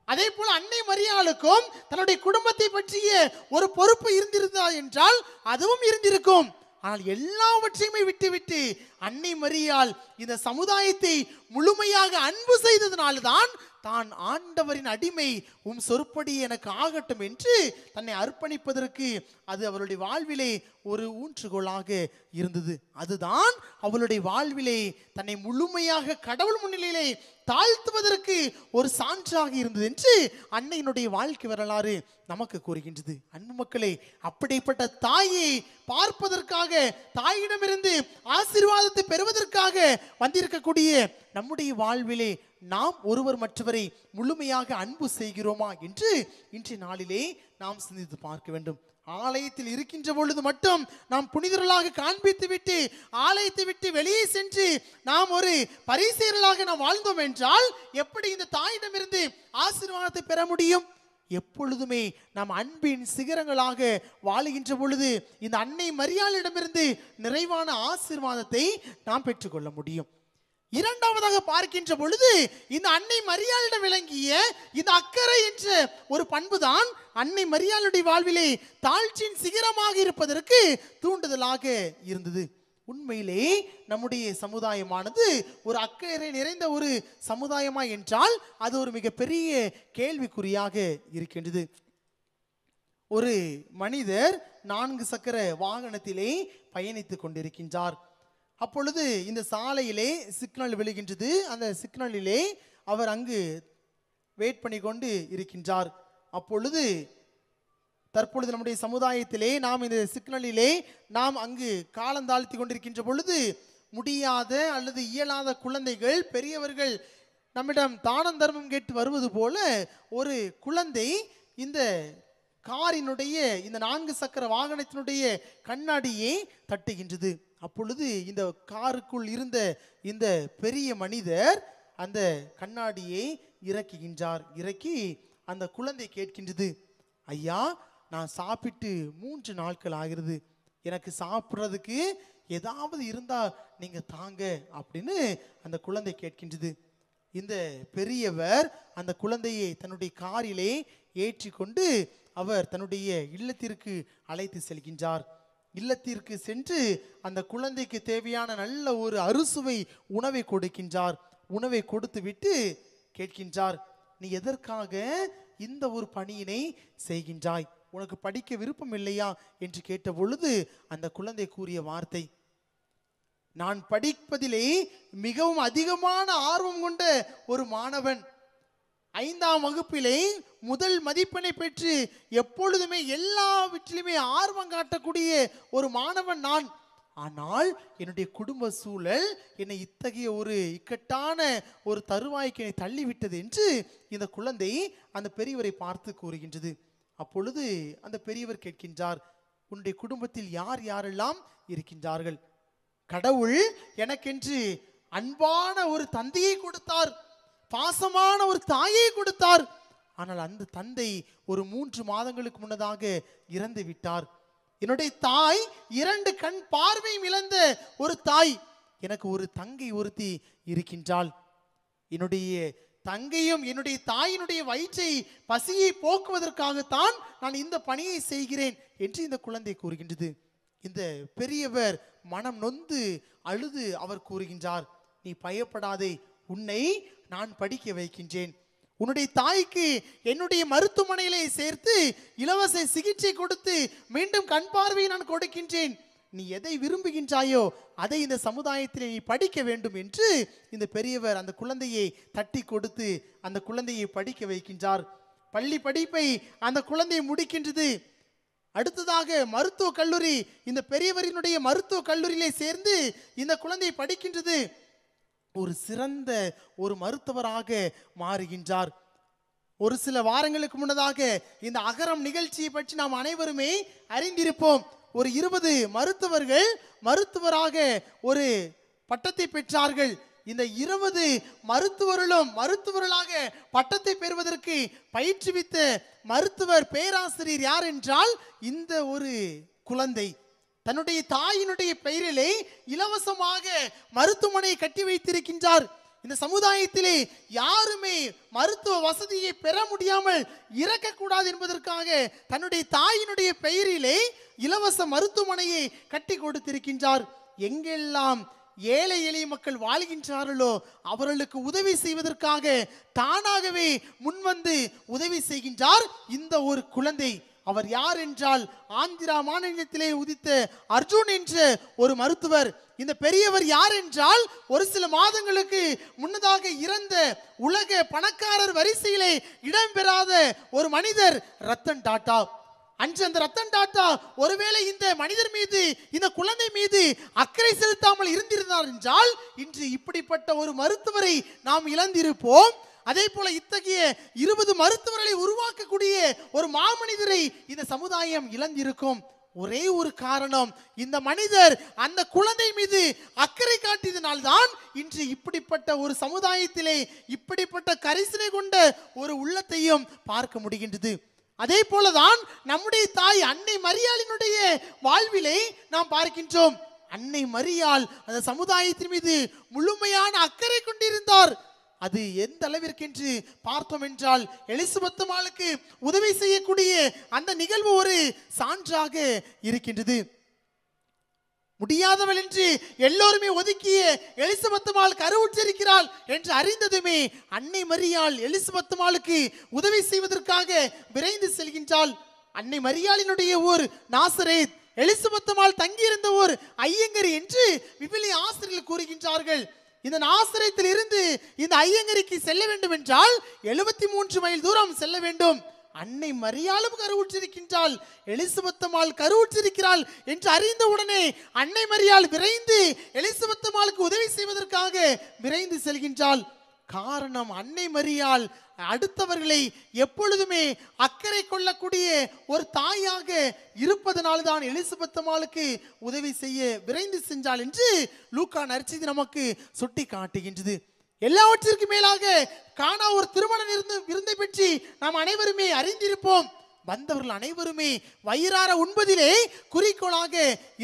அதே போல அன்னை மரியாளுக்கும் தன்னுடைய குடும்பத்தை பற்றிய ஒரு பொறுப்பு இருந்திருந்தா என்றால் அதுவும் இருந்திருக்கும். ஆனால் எல்லாவற்றையுமே விட்டுவிட்டு அன்னை மரியாள் இந்த சமுதாயத்தை முழுமையாக அன்பு செய்ததனால்தான் தான் ஆண்டவரின் அடிமை, உம் சொற்படி எனக்கு ஆகட்டும் என்று தன்னை அர்ப்பணிப்பதற்கு அது அவளுடைய வாழ்விலே ஒரு ஊன்றுகோலாக இருந்தது. அதுதான் அவளுடைய வாழ்விலே தன்னை முழுமையாக கடவுள் முன்னிலையிலே தாழ்த்துவதற்கு ஒரு சான்றாக இருந்தது என்று அன்னையினுடைய வாழ்க்கை வரலாறு நமக்கு கூறுகின்றது. அன்பு மக்களே, அப்படிப்பட்ட தாயை பார்ப்பதற்காக, தாயிடமிருந்து ஆசீர்வாதத்தை பெறுவதற்காக வந்திருக்கக்கூடிய நம்முடைய வாழ்விலே நாம் ஒருவர் மற்றவரை முழுமையாக அன்பு செய்கிறோமா என்று இன்றைய நாளிலே நாம் சிந்தித்து பார்க்க வேண்டும். ஆலயத்தில் இருக்கின்ற பொழுது மட்டும் நாம் புனிதர்களாக காண்பித்து விட்டு ஆலயத்தை விட்டு வெளியே சென்று நாம் ஒரு பரிசேயர்களாக நாம் வாழ்ந்தோம் என்றால் எப்படி இந்த தாயிடமிருந்து ஆசீர்வாதத்தை பெற முடியும்? எப்பொழுதுமே நாம் அன்பின் சிகரங்களாக வாழுகின்ற பொழுது இந்த அன்னை மரியாளிடமிருந்து நிறைவான ஆசீர்வாதத்தை நாம் பெற்றுக்கொள்ள முடியும். இரண்டாவதாக பார்க்கின்ற பொழுது இந்த அன்னை மரியாளிடம் விளங்கிய இந்த அக்கறை என்ற ஒரு பண்புதான் அன்னை மரியாளுடைய வாழ்விலே தாழ்ச்சியின் சிகரமாக இருப்பதற்கு தூண்டுதலாக இருந்தது. உண்மையிலே நம்முடைய சமுதாயமானது ஒரு அக்கறை நிறைந்த ஒரு சமுதாயமா என்றால் அது ஒரு மிகப்பெரிய கேள்விக்குறியாக இருக்கின்றது. ஒரு மனிதர் 4 சக்கர வாகனத்திலே பயணித்துக் கொண்டிருக்கின்றார். அப்பொழுது இந்த சாலையிலே சிக்னல் விழுகின்றது. அந்த சிக்னலிலே அவர் அங்கு வெயிட் பண்ணி கொண்டு இருக்கின்றார். அப்பொழுது தற்பொழுது நம்முடைய சமுதாயத்திலே நாம் இந்த சிக்னலிலே நாம் அங்கு காலந்தாழ்த்தி கொண்டிருக்கின்ற பொழுது முடியாத அல்லது இயலாத குழந்தைகள் பெரியவர்கள் நம்மிடம் தானம் தர்மம் கேட்டு வருவது போல ஒரு குழந்தை இந்த காரினுடைய இந்த 4 சக்கர வாகனத்தினுடைய கண்ணாடியை தட்டுகின்றது. அப்பொழுது இந்த காருக்குள் இருந்த இந்த பெரிய மனிதர் அந்த கண்ணாடியை இறக்குகின்றார். இறக்கி அந்த குழந்தை கேட்கின்றது, ஐயா, நான் சாப்பிட்டு 3 நாட்கள் ஆகிறது, எனக்கு சாப்பிட்றதுக்கு ஏதாவது இருந்தா நீங்க தாங்க அப்படின்னு அந்த குழந்தை கேட்கின்றது. இந்த பெரியவர் அந்த குழந்தையை தன்னுடைய காரிலே ஏற்றி கொண்டு அவர் தன்னுடைய இல்லத்திற்கு அழைத்து செல்கின்றார். இல்லத்திற்கு சென்று அந்த குழந்தைக்கு தேவையான நல்ல ஒரு அறுசுவை உணவை கொடுக்கின்றார். உணவை கொடுத்து விட்டு கேட்கின்றார், நீ எதற்காக இந்த ஒரு பணியினை செய்கின்றாய்? உனக்கு படிக்க விருப்பம் இல்லையா என்று கேட்ட பொழுது அந்த குழந்தை கூறிய வார்த்தை, நான் படிப்பதிலே மிகவும் அதிகமான ஆர்வம் கொண்ட ஒரு மாணவன், 5ஆம் வகுப்பிலே முதல் மதிப்பெண்ணை பெற்று எப்பொழுதுமே எல்லாவற்றிலுமே ஆர்வம் காட்டக்கூடிய ஒரு மாணவன் நான். ஆனால் என்னுடைய குடும்ப சூழல் என்னை இத்தகைய ஒரு இக்கட்டான ஒரு தருவாய்க்கு என்னை தள்ளிவிட்டது என்று இந்த குழந்தை அந்த பெரியவரை பார்த்து கூறுகின்றது. அப்பொழுது அந்த பெரியவர் கேட்கின்றார், உன்னுடைய குடும்பத்தில் யார் யாரெல்லாம் இருக்கின்றார்கள்? கடவுள் எனக்கென்று அன்பான ஒரு தந்தையை கொடுத்தார், பாசமான ஒரு தாயை கொடுத்தார். ஆனால் அந்த தந்தை ஒரு 3 மாதங்களுக்கு முன்னதாக இறந்து விட்டார். என்னுடைய தாய் 2 கண் பார்வையும் இழந்த ஒரு தாய். எனக்கு ஒரு தங்கை ஒருத்தி இருக்கின்றாள். என்னுடைய தங்கையும் என்னுடைய தாயினுடைய வயிற்றை பசியை போக்குவதற்காகத்தான் நான் இந்த பணியை செய்கிறேன் என்று இந்த குழந்தை கூறுகின்றது. இந்த பெரியவர் மனம் நொந்து அழுது அவர் கூறுகின்றார், நீ பயப்படாதே, உன்னை நான் படிக்க வைக்கின்றேன். உன்னுடைய தாய்க்கு என்னுடைய மருத்துவமனையிலே சேர்த்து இலவச சிகிச்சை கொடுத்து மீண்டும் கண் பார்வையை நான் கொடுக்கின்றேன். நீ எதை விரும்புகின்றாயோ அதை இந்த சமுதாயத்திலே நீ படிக்க வேண்டும் என்று இந்த பெரியவர் அந்த குழந்தையை தட்டி கொடுத்து அந்த குழந்தையை படிக்க வைக்கின்றார். பள்ளி படிப்பை அந்த குழந்தை முடிக்கின்றது. அடுத்ததாக மருத்துவ கல்லூரி, இந்த பெரியவரினுடைய மருத்துவ கல்லூரியிலே சேர்ந்து இந்த குழந்தை படிக்கின்றது. ஒரு சிறந்த ஒரு மருத்துவராக மாறுகின்றார். ஒரு சில வாரங்களுக்கு முன்னதாக இந்த அகரம் நிகழ்ச்சியை பற்றி நாம் அனைவருமே அறிந்திருப்போம். ஒரு 20 மருத்துவர்கள் மருத்துவராக ஒரு பட்டத்தை பெற்றார்கள். இந்த 20 மருத்துவர்களாக பட்டத்தை பெறுவதற்கு பயிற்றுவித்த மருத்துவர் பேராசிரியர் யார் என்றால் இந்த ஒரு குழந்தை. தன்னுடைய தாயினுடைய பெயரிலே இலவசமாக மருத்துவமனையை கட்டி வைத்திருக்கின்றார். இந்த சமுதாயத்திலே யாருமே மருத்துவ வசதியை பெற முடியாமல் இறக்கக்கூடாது என்பதற்காக தன்னுடைய தாயினுடைய பெயரிலே இலவச மருத்துவமனையை கட்டி கொடுத்திருக்கின்றார். எங்கெல்லாம் ஏழை எளிய மக்கள் வாழ்கின்றார்களோ அவர்களுக்கு உதவி செய்வதற்காக தானாகவே முன்வந்து உதவி செய்கின்றார் இந்த ஒரு குழந்தை. அவர் யார் என்றால் ஆந்திரா மாநிலத்திலே உதித்த அர்ஜுன் என்ற ஒரு மருத்துவர். இந்த பெரியவர் யார் என்றால் ஒரு சில மாதங்களுக்கு முன்னதாக இறந்த உலக பணக்காரர் வரிசையிலே இடம்பெறாத ஒரு மனிதர் ரத்தன் டாடா. அன்று அந்த ரத்தன் டாடா ஒருவேளை இந்த மனிதர் மீது இந்த குழந்தை மீது அக்கறை செலுத்தாமல் இருந்திருந்தார் என்றால் இன்று இப்படிப்பட்ட ஒரு மருத்துவரை நாம் இழந்திருப்போம். அதே போல இத்தகைய 20 மருத்துவர்களை உருவாக்கக்கூடிய ஒரு மாமனிதரை இந்த சமுதாயம் இழந்திருக்கும். ஒரே ஒரு காரணம், இந்த மனிதர் அந்த குழந்தை மீது அக்கறை காட்டியதனால்தான் இன்று இப்படிப்பட்ட ஒரு சமுதாயத்திலே இப்படிப்பட்ட கரிசனை கொண்ட ஒரு உள்ளத்தையும் பார்க்க முடிகின்றது. அதே போலதான் நம்முடைய தாய் அன்னை மரியாளினுடைய வாழ்விலை நாம் பார்க்கின்றோம். அன்னை மரியாள் அந்த சமுதாயத்தின் மீது முழுமையான அக்கறை கொண்டிருந்தார். அது எந்த அளவிற்கு என்று பார்த்தோம் என்றால், எலிசபெத் அம்மாளுக்கு உதவி செய்யக்கூடிய அந்த நிகழ்வு ஒரு சான்றாக இருக்கின்றது. முடியாதவள் என்று எல்லோருமே ஒதுக்கிய எலிசபெத் அம்மாள் கருவுற்றிருக்கிறாள் என்று அறிந்ததுமே அன்னை மரியாள் எலிசபெத் அம்மாளுக்கு உதவி செய்வதற்காக விரைந்து செல்கின்றாள். அன்னை மரியாளினுடைய ஊர் நாசரேத். எலிசபெத் அம்மாள் தங்கியிருந்த ஊர் ஐயங்கரி என்று விவிலிய ஆசிரியர்கள் கூறுகின்றார்கள். இந்த நாசரேத்தில் இருந்து இந்த ஐயங்கரிக்கு செல்ல வேண்டும் என்றால் 73 மைல் தூரம் செல்ல வேண்டும். அன்னை மரியாளும் கருவுற்றிருக்கின்றாள், எலிசபெத் அம்மாள் கருவுற்றிருக்கிறாள் என்று அறிந்த உடனே அன்னை மரியாள் விரைந்து எலிசபெத் அம்மாளுக்கு உதவி செய்வதற்காக விரைந்து செல்கின்றாள். காரணம், அன்னை மரியாள் அடுத்தவர்களை எப்பொழுதுமே அக்கறை கொள்ளக்கூடிய ஒரு தாயாக இருப்பதனால்தான் எலிசபெத் அம்மாளுக்கு உதவி செய்ய விரைந்து சென்றாள் என்று லூக்கா நற்செய்தி நமக்கு சுட்டி காட்டுகின்றது. எல்லாவற்றிற்கும் மேலாக கானா ஒரு திருமண விருந்தை பற்றி நாம் அனைவருமே அறிந்திருப்போம். வந்தவர்கள் அனைவருமே வயிறார உண்பதிலே குறிக்கோளாக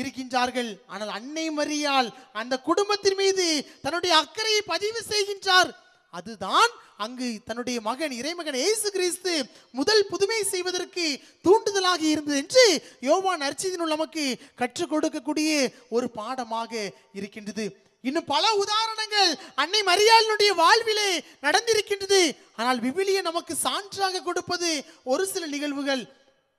இருக்கின்றார்கள். ஆனால் அன்னை மரியாள் அந்த குடும்பத்தின் மீது தன்னுடைய அக்கறையை பதிவு செய்கின்றார். அதுதான் அங்கு தன்னுடைய மகன் இறைமகன் இயேசு கிறிஸ்து முதல் புதுமை செய்வதற்கு தூண்டுதலாக இருந்தது என்று யோவான் நற்செய்தி நூல் நமக்கு கற்றுக் கொடுக்கக்கூடிய ஒரு பாடமாக இருக்கின்றது. இன்னும் பல உதாரணங்கள் அன்னை மரியாளினுடைய வாழ்விலே நடந்திருக்கின்றது. ஆனால் விவிலியம் நமக்கு சான்றாக கொடுப்பது ஒரு சில நிகழ்வுகள்.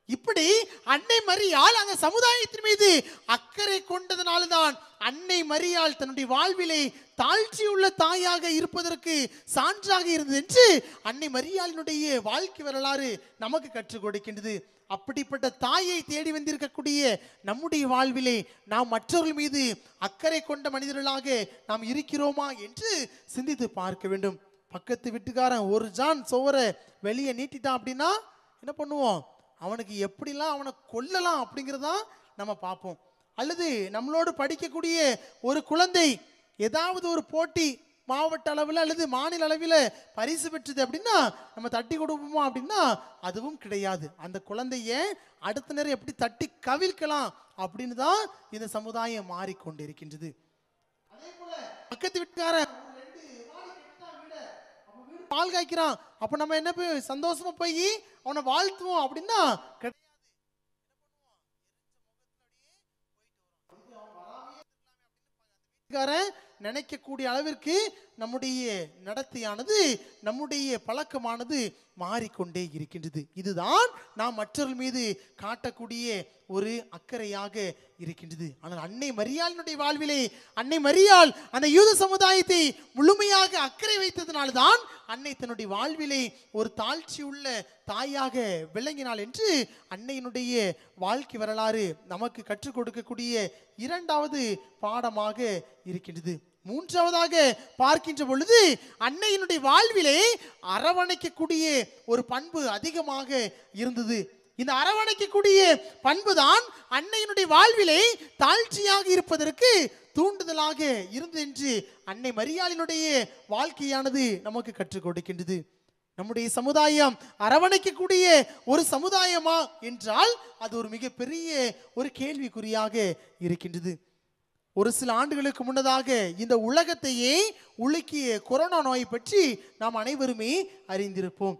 இப்படி அன்னை மரியாள் அந்த சமுதாயத்தின் மீது அக்கறை கொண்டதனால்தான் அன்னை மரியாள் தன்னுடைய வாழ்விலே தாழ்ச்சியுள்ள தாயாக இருப்பதற்கு சான்றாக இருந்தது என்று அன்னை மரியாளினுடைய வாழ்க்கை வரலாறு நமக்கு கற்றுக் கொடுக்கின்றது. அப்படிப்பட்ட தாயை தேடி வந்திருக்கக்கூடிய நம்முடைய வாழ்விலே நாம் மற்றவர்கள் மீது அக்கறை கொண்ட மனிதர்களாக நாம் இருக்கிறோமா என்று சிந்தித்து பார்க்க வேண்டும். பக்கத்து வீட்டுக்காரன் ஒரு ஜான் சோவரை வெளியே நீட்டிட்டான் அப்படின்னா என்ன பண்ணுவோம்? அவனுக்கு எப்படிலாம் அவனை கொல்லலாம் அப்படிங்கிறதா நம்ம பார்ப்போம். அல்லது நம்மளோடு படிக்கக்கூடிய ஒரு குழந்தை ஏதாவது ஒரு போட்டி மாவட்ட அளவில் அல்லது மாநில அளவில் பரிசு பெற்றது அப்படின்னா நம்ம தட்டி கொடுப்போமா அப்படின்னா அதுவும் கிடையாது. அந்த குழந்தைய அடுத்த நேரம் எப்படி தட்டி கவிழ்க்கலாம் அப்படின்னு தான் இந்த சமுதாயம் மாறிக்கொண்டிருக்கின்றது. அதே போல பக்கத்து வீட்டுக்காரன் பால் காய்க்கிறான், அப்ப நம்ம என்ன போய் சந்தோஷமா போய் அவனை வாழ்த்துவோம் அப்படின்னா நினைக்கக்கூடிய அளவிற்கு நம்முடைய நடத்தையானது நம்முடைய பழக்கமானது மாறிக்கொண்டே இருக்கின்றது. இதுதான் நாம் மற்றவர்கள் மீது காட்டக்கூடிய ஒரு அக்கறையாக இருக்கின்றது. ஆனால் அன்னை மரியாளினுடைய வாழ்விலே அன்னை மரியாள் அந்த யூத சமுதாயத்தை முழுமையாக அக்கறை வைத்ததனால்தான் அன்னை தன்னுடைய வாழ்விலே ஒரு தாழ்ச்சி உள்ள தாயாக விளங்கினாள் என்று அன்னையினுடைய வாழ்க்கை வரலாறு நமக்கு கற்றுக் கொடுக்கக்கூடிய இரண்டாவது பாடமாக இருக்கின்றது. மூன்றாவதாக பார்க்கின்ற பொழுது அன்னையினுடைய வாழ்விலே அரவணைக்கக்கூடிய ஒரு பண்பு அதிகமாக இருந்தது. இந்த அரவணைக்கக்கூடிய பண்புதான் அன்னையினுடைய வாழ்விலே தாழ்ச்சியாக இருப்பதற்கு தூண்டுதலாக இருந்தது என்று அன்னை மரியாளினுடைய வாழ்க்கையானது நமக்கு கற்றுக் கொடுக்கின்றது. நம்முடைய சமுதாயம் அரவணைக்கக்கூடிய ஒரு சமுதாயமா என்றால் அது ஒரு மிகப்பெரிய ஒரு கேள்விக்குறியாக இருக்கின்றது. ஒரு சில ஆண்டுகளுக்கு முன்னதாக இந்த உலகத்தையே உலுக்கிய கொரோனா நோய் பற்றி நாம் அனைவருமே அறிந்திருப்போம்.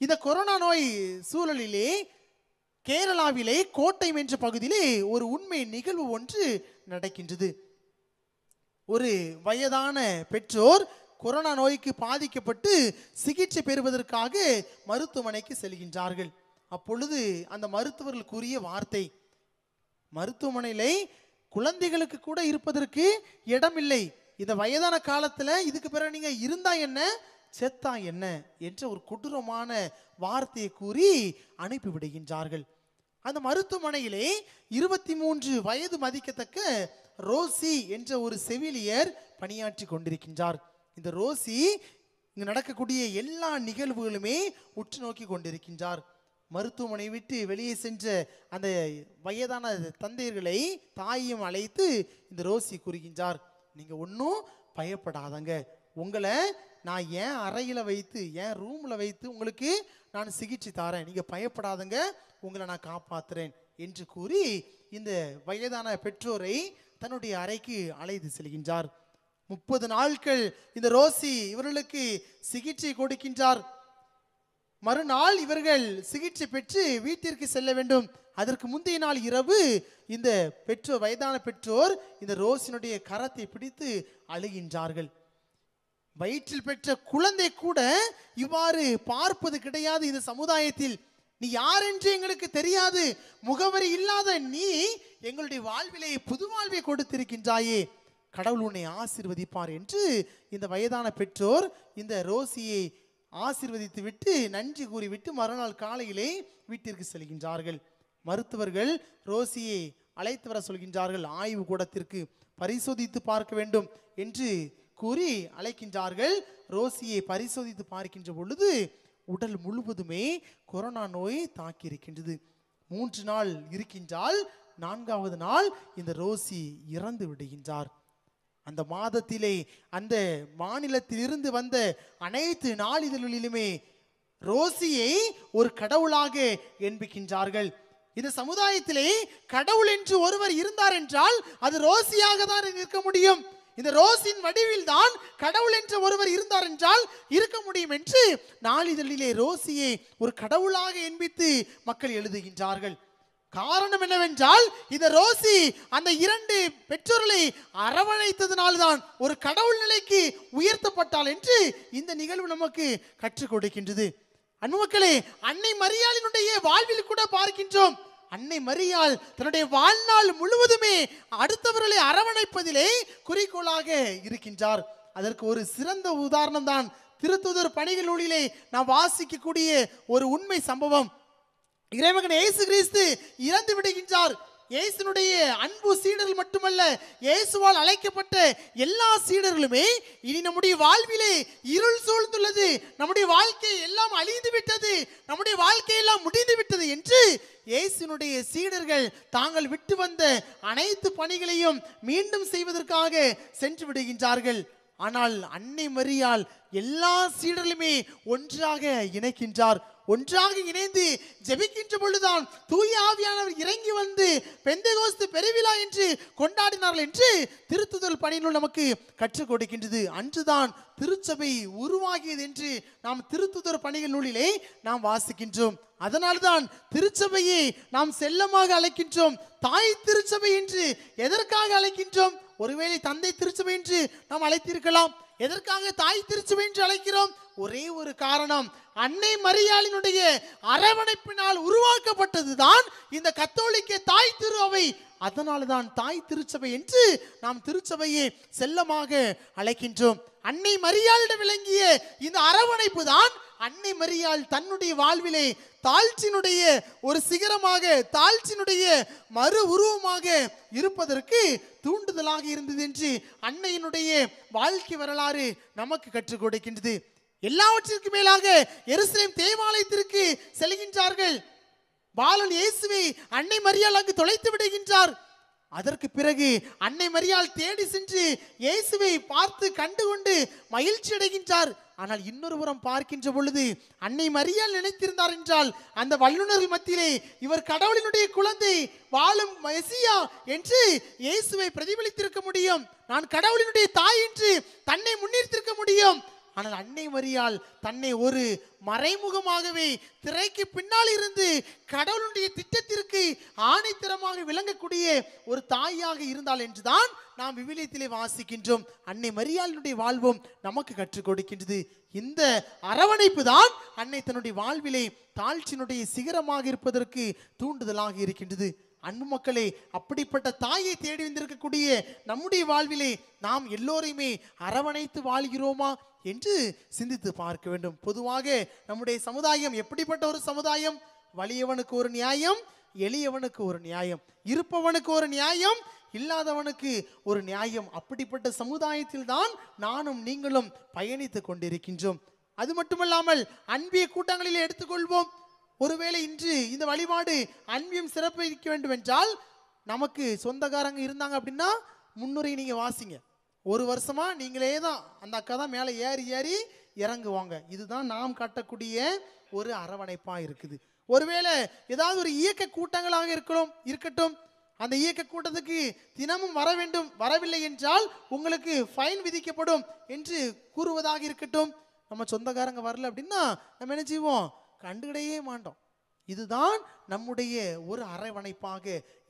இந்த கொரோனா நோய் சூழலிலே கேரளாவிலே கோட்டயம் என்ற பகுதியிலே ஒரு உண்மை நிகழ்வு ஒன்று நடக்கின்றது. ஒரு வயதான பெற்றோர் கொரோனா நோய்க்கு பாதிக்கப்பட்டு சிகிச்சை பெறுவதற்காக மருத்துவமனைக்கு செல்கின்றார்கள். அப்பொழுது அந்த மருத்துவர்கள் கூறிய வார்த்தை, மருத்துவமனையிலே குழந்தைகளுக்கு கூட இருப்பதற்கு இடம் இல்லை, இந்த வயதான காலத்துல இதுக்கு பிறகு நீங்க இருந்தா என்ன செத்தா என்ன என்ற ஒரு கொடூரமான வார்த்தையை கூறி அனுப்பிவிடுகின்றார்கள். அந்த மருத்துவமனையிலே 23 வயது மதிக்கத்தக்க ரோசி என்ற ஒரு செவிலியர் பணியாற்றி கொண்டிருக்கின்றார். இந்த ரோசி இங்கு நடக்கக்கூடிய எல்லா நிகழ்வுகளுமே உற்று நோக்கி கொண்டிருக்கின்றார். மருத்துவமனை விட்டு வெளியே சென்ற அந்த வயதான தந்தையர்களை தாயையும் அழைத்து இந்த ரோசி கூறுகின்றார், நீங்க ஒன்றும் பயப்படாதங்க, உங்களை நான் என் அறையில வைத்து என் ரூம்ல வைத்து உங்களுக்கு நான் சிகிச்சை தாரேன், நீங்க பயப்படாதங்க, உங்களை நான் காப்பாத்துறேன் என்று கூறி இந்த வயதான பெற்றோரை தன்னுடைய அறைக்கு அழைத்து செல்கின்றார். 30 நாட்கள் இந்த ரோசி இவர்களுக்கு சிகிச்சை கொடுக்கின்றார். மறுநாள் இவர்கள் சிகிச்சை பெற்று வீட்டிற்கு செல்ல வேண்டும். அதற்கு முந்தைய நாள் இரவு இந்த வயதான பெற்றோர் இந்த ரோசினுடைய கரத்தை பிடித்து அழுகின்றார்கள். வயிற்றில் பெற்ற குழந்தை கூட இவ்வாறு பார்ப்பது கிடையாது இந்த சமுதாயத்தில். நீ யார் என்று எங்களுக்கு தெரியாது, முகவரி இல்லாத நீ எங்களுடைய வாழ்விலே புது வாழ்வை கொடுத்திருக்கின்றாயே, கடவுள் உன்னை ஆசீர்வதிப்பார் என்று இந்த வயதான பெற்றோர் இந்த ரோசியை ஆசீர்வதித்து விட்டு நன்றி கூறிவிட்டு மறுநாள் காலையிலே வீட்டிற்கு செல்கின்றார்கள். மருத்துவர்கள் ரோசியை அழைத்து வர சொல்கின்றார்கள். ஆய்வு கூடத்திற்கு பரிசோதித்து பார்க்க வேண்டும் என்று கூறி அழைக்கின்றார்கள். ரோசியை பரிசோதித்து பார்க்கின்ற பொழுது உடல் முழுவதுமே கொரோனா நோய் தாக்கி இருக்கின்றது. 3 நாள் இருக்கின்றால் 4வது நாள் இந்த ரோசி இறந்து விடுகின்றார். அந்த மாதத்திலே அந்த மாநிலத்தில் இருந்து வந்த அனைத்து நாளிதழ்களிலுமே ரோசியை ஒரு கடவுளாக எண்பிக்கின்றார்கள். இந்த சமுதாயத்திலே கடவுள் என்று ஒருவர் இருந்தார் என்றால் அது ரோசியாக தான் இருக்க முடியும். இந்த ரோசின் வடிவில் தான் கடவுள் என்ற ஒருவர் இருந்தார் என்றால் இருக்க முடியும் என்று நாளிதழிலே ரோசியை ஒரு கடவுளாக எண்பித்து மக்கள் எழுதுகின்றார்கள். காரணம் என்னவென்றால் இந்த ரோசி அந்த 2 பெற்றோர்களை அரவணைத்ததனால்தான் ஒரு கடவுள் நிலைக்கு உயர்த்தப்பட்டாள் என்று இந்த நிகழ்வு நமக்கு கற்றுக் கொடுக்கின்றது. அன்பு மக்களே, அன்னை மரியாளினுடைய வாழ்வில் கூட பார்க்கின்றோம். அன்னை மரியாள் தன்னுடைய வாழ்நாள் முழுவதுமே அடுத்தவர்களை அரவணைப்பதிலே குறிக்கோளாக இருக்கின்றார். அதற்கு ஒரு சிறந்த உதாரணம் தான் திருத்தூதர் பணிகள் நூலிலே நாம் வாசிக்கக்கூடிய ஒரு உண்மை சம்பவம். இறைமகன் இயேசு கிறிஸ்து இறந்து விடுகின்றார். இயேசுனுடைய அன்பு சீடர்கள் மட்டுமல்ல, இயேசுவால் அழைக்கப்பட்ட எல்லா சீடர்களுமே இனி நம்முடைய வாழ்விலே இருள் சூழ்ந்துள்ளது, நம்முடைய வாழ்க்கை எல்லாம் அழிந்து விட்டது, நம்முடைய வாழ்க்கை எல்லாம் முடிந்து விட்டது என்று இயேசுனுடைய சீடர்கள் தாங்கள் விட்டு வந்த அனைத்து பணிகளையும் மீண்டும் செய்வதற்காக சென்று விடுகின்றார்கள். ஆனால் அன்னை மரியாள் எல்லா சீடர்களுமே ஒன்றாக இணைக்கின்றார். ஒன்றாக இணைந்து ஜெபிக்கின்ற பொழுதுதான் தூய ஆவியானவர் இறங்கி வந்து பெந்தெகோஸ்து பெருவிழா என்று கொண்டாடினார்கள் என்று திருத்துதல் பணியினுள் நமக்கு கற்றுக் கொடுக்கின்றது. அன்றுதான் திருச்சபை உருவாகியது என்று நாம் திருத்துதர் பணிகள் நூலிலே நாம் வாசிக்கின்றோம். அதனால்தான் திருச்சபையை நாம் செல்லமாக அழைக்கின்றோம். தாய் திருச்சபை என்று எதற்காக அழைக்கின்றோம்? ஒருவேளை தந்தை திருச்சபை என்று நாம் அழைத்திருக்கலாம். எதற்காக தாய் திருச்சபை என்று அழைக்கிறோம்? ஒரே ஒரு காரணம், அன்னை மரியாளினுடைய அரவணைப்பினால் உருவாக்கப்பட்டதுதான் இந்த கத்தோலிக்க தாய் திரு அவை. அதனால்தான் தாய் திருச்சபை என்று நாம் திருச்சபையை செல்லமாக அழைக்கின்றோம். அன்னை மரியாளிடம் விளங்கிய இந்த அரவணைப்பு தான் அன்னை மரியாள் தன்னுடைய வாழ்விலே தாழ்ச்சியினுடைய ஒரு சிகரமாக, தாழ்ச்சியினுடைய மறு உருவமாக இருப்பதற்கு தூண்டுதலாக இருந்தது என்று அன்னையினுடைய வாழ்க்கை வரலாறு நமக்கு கற்றுக் கொடுக்கின்றது. எல்லாவற்றிற்கு மேலாக எருசலேம் தேவாலயத்திற்கு செல்கின்றார்கள். பாலன் இயேசுவை அன்னை மரியாள் அங்கு தொலைத்து விடுகின்றார். அதற்கு பிறகு அன்னை மரியாள் தேடி சென்று இயேசுவை பார்த்து கண்டுகொண்டு மகிழ்ச்சி அடைகின்றார். ஆனால் இன்னொரு புறம் பார்க்கின்ற பொழுது அன்னை மரியாள் நினைத்திருந்தார் என்றால் அந்த வல்லுநர்கள் மத்தியிலே இவர் கடவுளினுடைய குழந்தை, வாழும் மெசியா என்று இயேசுவை பிரதிபலித்திருக்க முடியும். நான் கடவுளினுடைய தாய் என்று தன்னை முன்னிறுத்திருக்க முடியும். ஆனால் அன்னை மரியாள் தன்னை ஒரு மறைமுகமாகவே திரைக்கு பின்னால் இருந்து கடவுளுடைய திட்டத்திற்கு ஆணைத்தரமாக விளங்கக்கூடிய ஒரு தாயாக இருந்தாள் என்றுதான் நாம் விவிலியத்திலே வாசிக்கின்றோம். அன்னை மரியாளுடைய வாழ்வும் நமக்கு கற்றுக் கொடுக்கின்றது. இந்த அரவணைப்பு தான் அன்னை தன்னுடைய வாழ்விலே தாழ்ச்சியினுடைய சிகரமாக இருப்பதற்கு தூண்டுதலாக இருக்கின்றது. அன்பு மக்களே, அப்படிப்பட்ட தாயை தேடி வந்திருக்கக்கூடிய நம்முடைய வாழ்விலே நாம் எல்லோரையுமே அரவணைத்து வாழ்கிறோமா என்று சிந்தித்து பார்க்க வேண்டும். பொதுவாக நம்முடைய சமுதாயம் எப்படிப்பட்ட ஒரு சமுதாயம்? வலியவனுக்கு ஒரு நியாயம், எளியவனுக்கு ஒரு நியாயம், இருப்பவனுக்கு ஒரு நியாயம், இல்லாதவனுக்கு ஒரு நியாயம். அப்படிப்பட்ட சமுதாயத்தில் தான் நானும் நீங்களும் பயணித்துக் கொண்டிருக்கின்றோம். அது மட்டுமல்லாமல் அன்பிய கூட்டங்களில் எடுத்துக்கொள்வோம். ஒருவேளை இன்று இந்த வழிபாடு அன்பியும் சிறப்பிக்க வேண்டும் என்றால் நமக்கு சொந்தக்காரங்க இருந்தாங்க அப்படின்னா முன்னுரை நீங்க வாசிங்க. ஒரு வருஷமா நீங்களே தான் அந்த அக்கா தான் மேலே ஏறி ஏறி இறங்குவாங்க. இதுதான் நாம் காட்டக்கூடிய ஒரு அரவணைப்பா இருக்குது. ஒருவேளை ஏதாவது ஒரு இயக்க கூட்டங்களாக இருக்கட்டும், அந்த இயக்க கூட்டத்துக்கு தினமும் வர வேண்டும், வரவில்லை என்றால் உங்களுக்கு ஃபைன் விதிக்கப்படும் என்று கூறுவதாக இருக்கட்டும். நம்ம சொந்தக்காரங்க வரல அப்படின்னா நம்ம என்ன செய்வோம்? கண்டுகிடையே மாட்டோம். இதுதான் நம்முடைய ஒரு அரவணைப்பாக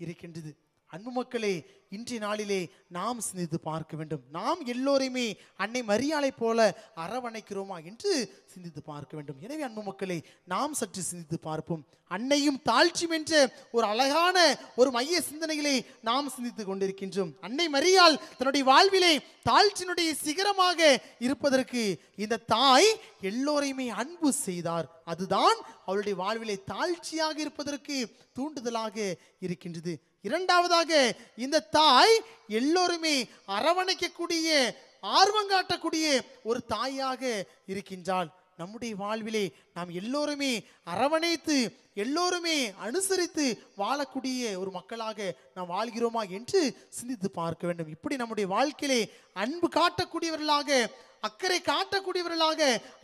இருக்கின்றது. அன்பு மக்களே, இன்றைய நாளிலே நாம் சிந்தித்து பார்க்க வேண்டும். நாம் எல்லோரையுமே அன்னை மரியாளை போல அரவணைக்கிறோமா என்று சிந்தித்து பார்க்க வேண்டும். எனவே அன்பு மக்களே, நாம் சற்று சிந்தித்து பார்ப்போம். அன்னையும் தாழ்ச்சியும் என்ற ஒரு அழகான ஒரு மைய சிந்தனைகளை நாம் சிந்தித்து கொண்டிருக்கின்றோம். அன்னை மரியாள் தன்னுடைய வாழ்விலே தாழ்ச்சியினுடைய சிகரமாக இருப்பதற்கு இந்த தாய் எல்லோரையுமே அன்பு செய்தார். அதுதான் அவளுடைய வாழ்விலே தாழ்ச்சியாக இருப்பதற்கு தூண்டுதலாக இருக்கின்றது. இரண்டாவதாக, இந்த தாய் எல்லோருமே அரவணைக்கக்கூடிய, ஆர்வம் காட்டக்கூடிய ஒரு தாயாக இருக்கின்றாள். நம்முடைய வாழ்விலே நாம் எல்லோருமே அரவணைத்து, எல்லோருமே அனுசரித்து வாழக்கூடிய ஒரு மக்களாக நாம் வாழ்கிறோமா என்று சிந்தித்து பார்க்க வேண்டும். இப்படி நம்முடைய வாழ்க்கையிலே அன்பு காட்டக்கூடியவர்களாக, அக்கறை காட்டக்கூடியவர்களாக,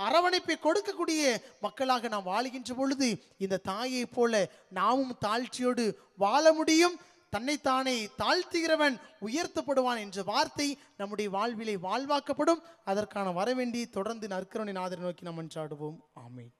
அரவணைப்பை கொடுக்கக்கூடிய மக்களாக நாம் வாழ்கின்ற பொழுது இந்த தாயை போல நாமும் தாழ்ச்சியோடு வாழ முடியும். தன்னைத்தானே தாழ்த்துகிறவன் உயர்த்தப்படுவான் என்ற வார்த்தை நம்முடைய வாழ்விலே வாழ்வாக்கப்படும். அதற்கான வரவேண்டி தொடர்ந்து நற்கருணை நாதரை நோக்கி நாம் மன்றாடுவோம். ஆமென்.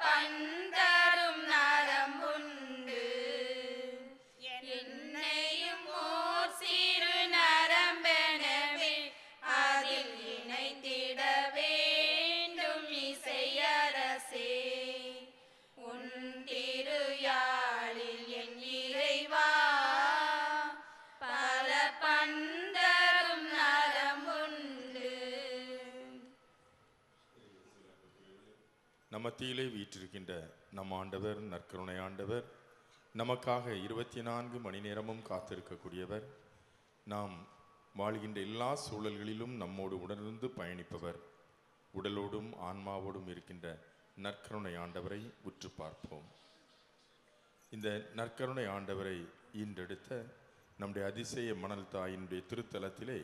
பந்தரும் நரம்புண்டு என்னையும் ஓர் சிறு நரம்பெனவே அதில் இணைத்திட வேண்டும் இசையரசே உன் திருயாழில் என் இறைவா பல பந்தரும் நரம்புண்டு. நம் மத்தியிலே வீற்றிருக்கின்ற நம் ஆண்டவர் நற்கருணை ஆண்டவர் நமக்காக 24 மணி நேரமும் காத்திருக்கக்கூடியவர். நாம் வாழ்கின்ற எல்லா சூழல்களிலும் நம்மோடு உடனிருந்து பயணிப்பவர். உடலோடும் ஆன்மாவோடும் இருக்கின்ற நற்கருணை ஆண்டவரை உற்று பார்ப்போம். இந்த நற்கருணை ஆண்டவரை ஈன்றெடுத்த நம்முடைய அதிசய மணல் தாயினுடைய திருத்தலத்திலே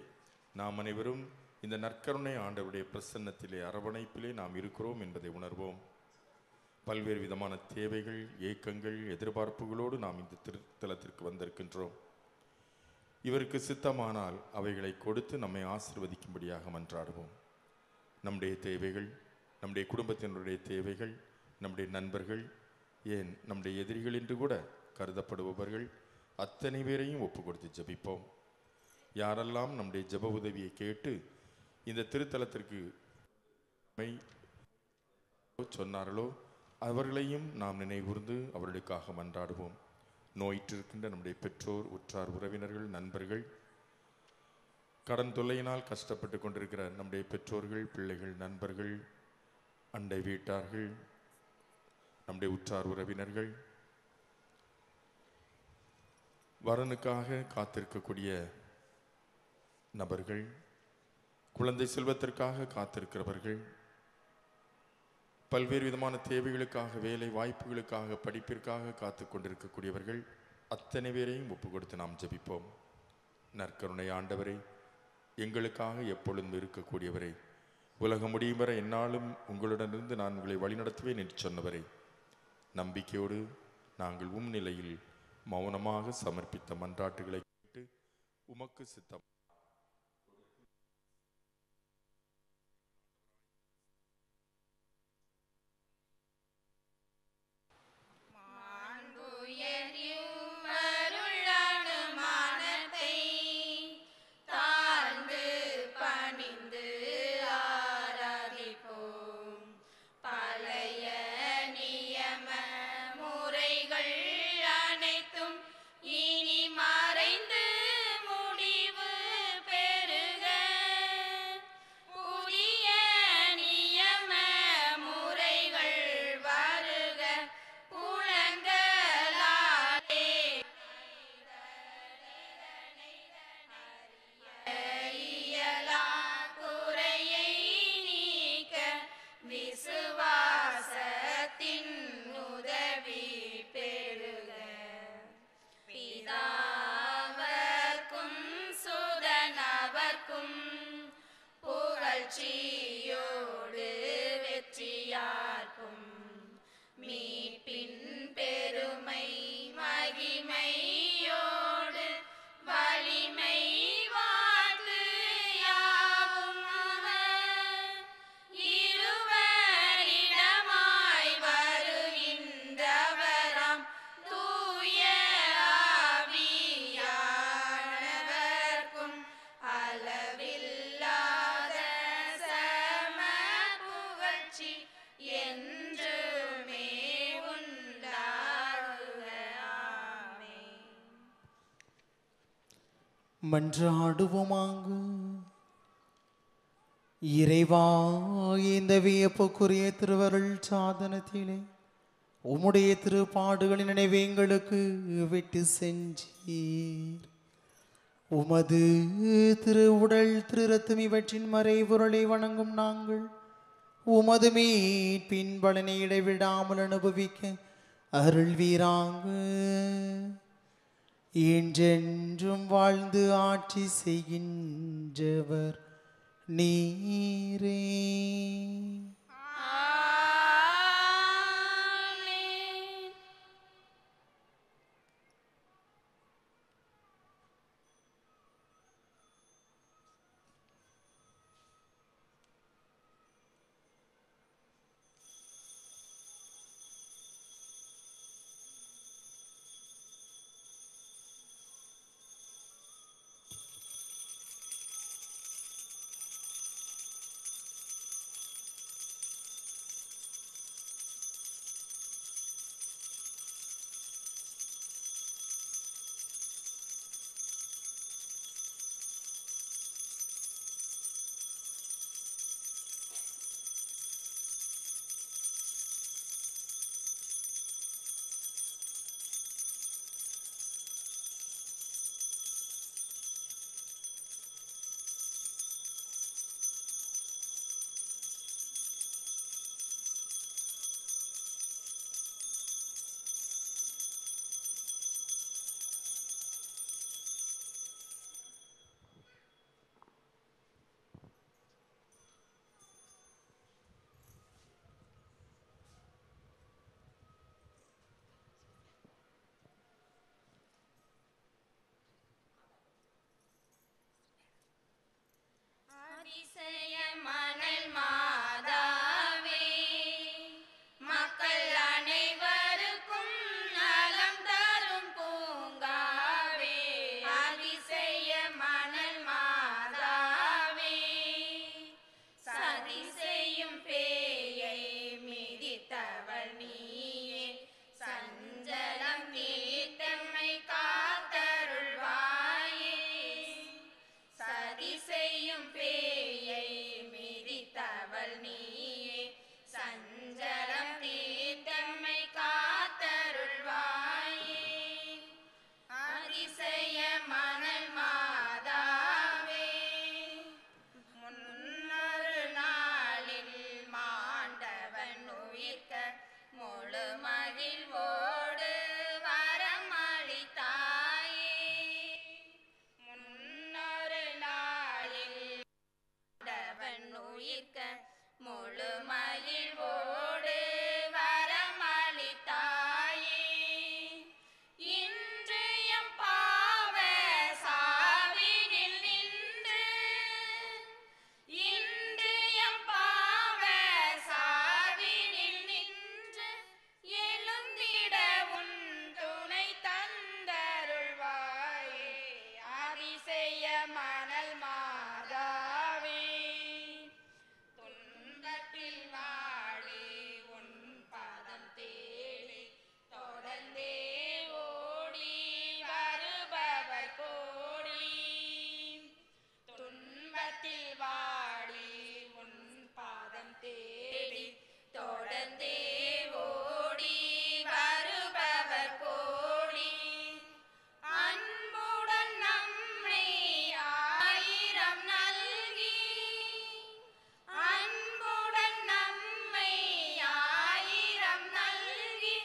நாம் அனைவரும் இந்த நற்கருணை ஆண்டவருடைய பிரசன்னத்திலே அரவணைப்பிலே நாம் இருக்கிறோம் என்பதை உணர்வோம். பல்வேறு விதமான தேவைகள், ஏக்கங்கள், எதிர்பார்ப்புகளோடு நாம் இந்த திருத்தலத்திற்கு வந்திருக்கின்றோம். இவருக்கு சித்தமானால் அவைகளை கொடுத்து நம்மை ஆசீர்வதிக்கும்படியாக மன்றாடுவோம். நம்முடைய தேவைகள், நம்முடைய குடும்பத்தினருடைய தேவைகள், நம்முடைய நண்பர்கள், ஏன் நம்முடைய எதிரிகள் என்று கூட கருதப்படுபவர்கள் அத்தனை பேரையும் ஒப்பு கொடுத்து ஜெபிப்போம். யாரெல்லாம் நம்முடைய ஜெப உதவியை கேட்டு இந்த திருத்தலத்திற்கு சொன்னார்களோ அவர்களையும் நாம் நினைவுர்ந்து அவர்களுக்காக மன்றாடுவோம். நோயிற்றிருக்கின்ற நம்முடைய பெற்றோர், உற்றார், உறவினர்கள், நண்பர்கள், கடன் தொல்லையினால் கஷ்டப்பட்டு கொண்டிருக்கிற நம்முடைய பெற்றோர்கள், பிள்ளைகள், நண்பர்கள், அண்டை வீட்டார்கள், நம்முடைய உற்றார் உறவினர்கள், வரனுக்காக காத்திருக்கக்கூடிய நபர்கள், குழந்தை செல்வத்திற்காக காத்திருக்கிறவர்கள், பல்வேறு விதமான தேவைகளுக்காக, வேலை வாய்ப்புகளுக்காக, படிப்பிற்காக காத்து கொண்டிருக்கக்கூடியவர்கள் அத்தனை பேரையும் ஒப்பு கொடுத்து நாம் ஜெபிப்போம். நற்கருணை ஆண்டவரை, எங்களுக்காக எப்பொழுதும் இருக்கக்கூடியவரை, உலகம் முடியும் வரை என்னாலும் உங்களுடனிருந்து நான் உங்களை வழிநடத்துவேன் என்று சொன்னவரை, நம்பிக்கையோடு நாங்கள் நிலையில் மௌனமாக சமர்ப்பித்த மன்றாட்டுகளை கேட்டு உமக்கு சித்தம் புகழ்ச்சியோடு வெற்றியார்க்கும் மீட்பின் பெருமை மகிமையோடு வலிமை வாழ்த்து யாவும் அவர் இருவரிடமாய் வருகின்றவராம் தூய ஆவியானவர்க்கும் அளவில்லாத சம புகழ்ச்சி என்றுமே உண்டாகுக. ஆமென். மன்றாடுவோமாங்க. இறைவா, இந்த வியப்புக்குரிய திருவருள் சாதனத்திலே உம்முடைய திருப்பாடுகளின் நினைவு எங்களுக்கு விட்டு சென்றீர். உமது திரு உடல், திரு ரத்தம் இவற்றின் மறைபொருளை வணங்கும் நாங்கள் உமது மீட்பின் பலனை இடைவிடாமல் அனுபவிக்க அருள்வீராங்க. என்றென்றும் வாழ்ந்து ஆட்சி செய்கின்றவர் நீரே. ஆமென். அதிசய மணல் மாதாவே, மக்கள் அனைவருக்கும் நலம் தரும் பூங்காவே. அதிசய மணல் மாதாவே, சதி செய்யும் பேயை மிதித்தவள் நீயே. சஞ்சலம் தீர்த்தம்மை காத்தருள்வாயே. சதி செய்யும் பேயை மிதித்தவள் நீயே. சஞ்சலம் தீர்த்தம்மை காத்தருள்வாயே. அதிசய மணல் மாதாவே, முன்னொரு நாளில் மாண்டவன் உயிர்க்க முழு மகிழ்வோடு வரமளித்தாயே. முன்னொரு நாளில் மாண்டவன் உயிர்க்க முழு மகிழ்வோடு வரமளித்தாயே. இன்று எம் பாவ சாவினில் நின்று, இன்று எம் பாவ சாவினில் நின்று எழுந்திட உன் துணை தந்தருள்வாயே. அதிசய மணல் மாதாவே, துன்பத்தில் வாழி உன் பதம் தேடி தொடர்ந்தே ஓடி வருபவர் கோடி. துன்பத்தில் வாழி உன் பாதம் தேடி தொடர்ந்தே ஓடி வருபவர் கோடி. அன்புடன் நம்மை ஆயிரம் நல்கி, அன்புடன் நம்மை ஆயிரம் நல்கி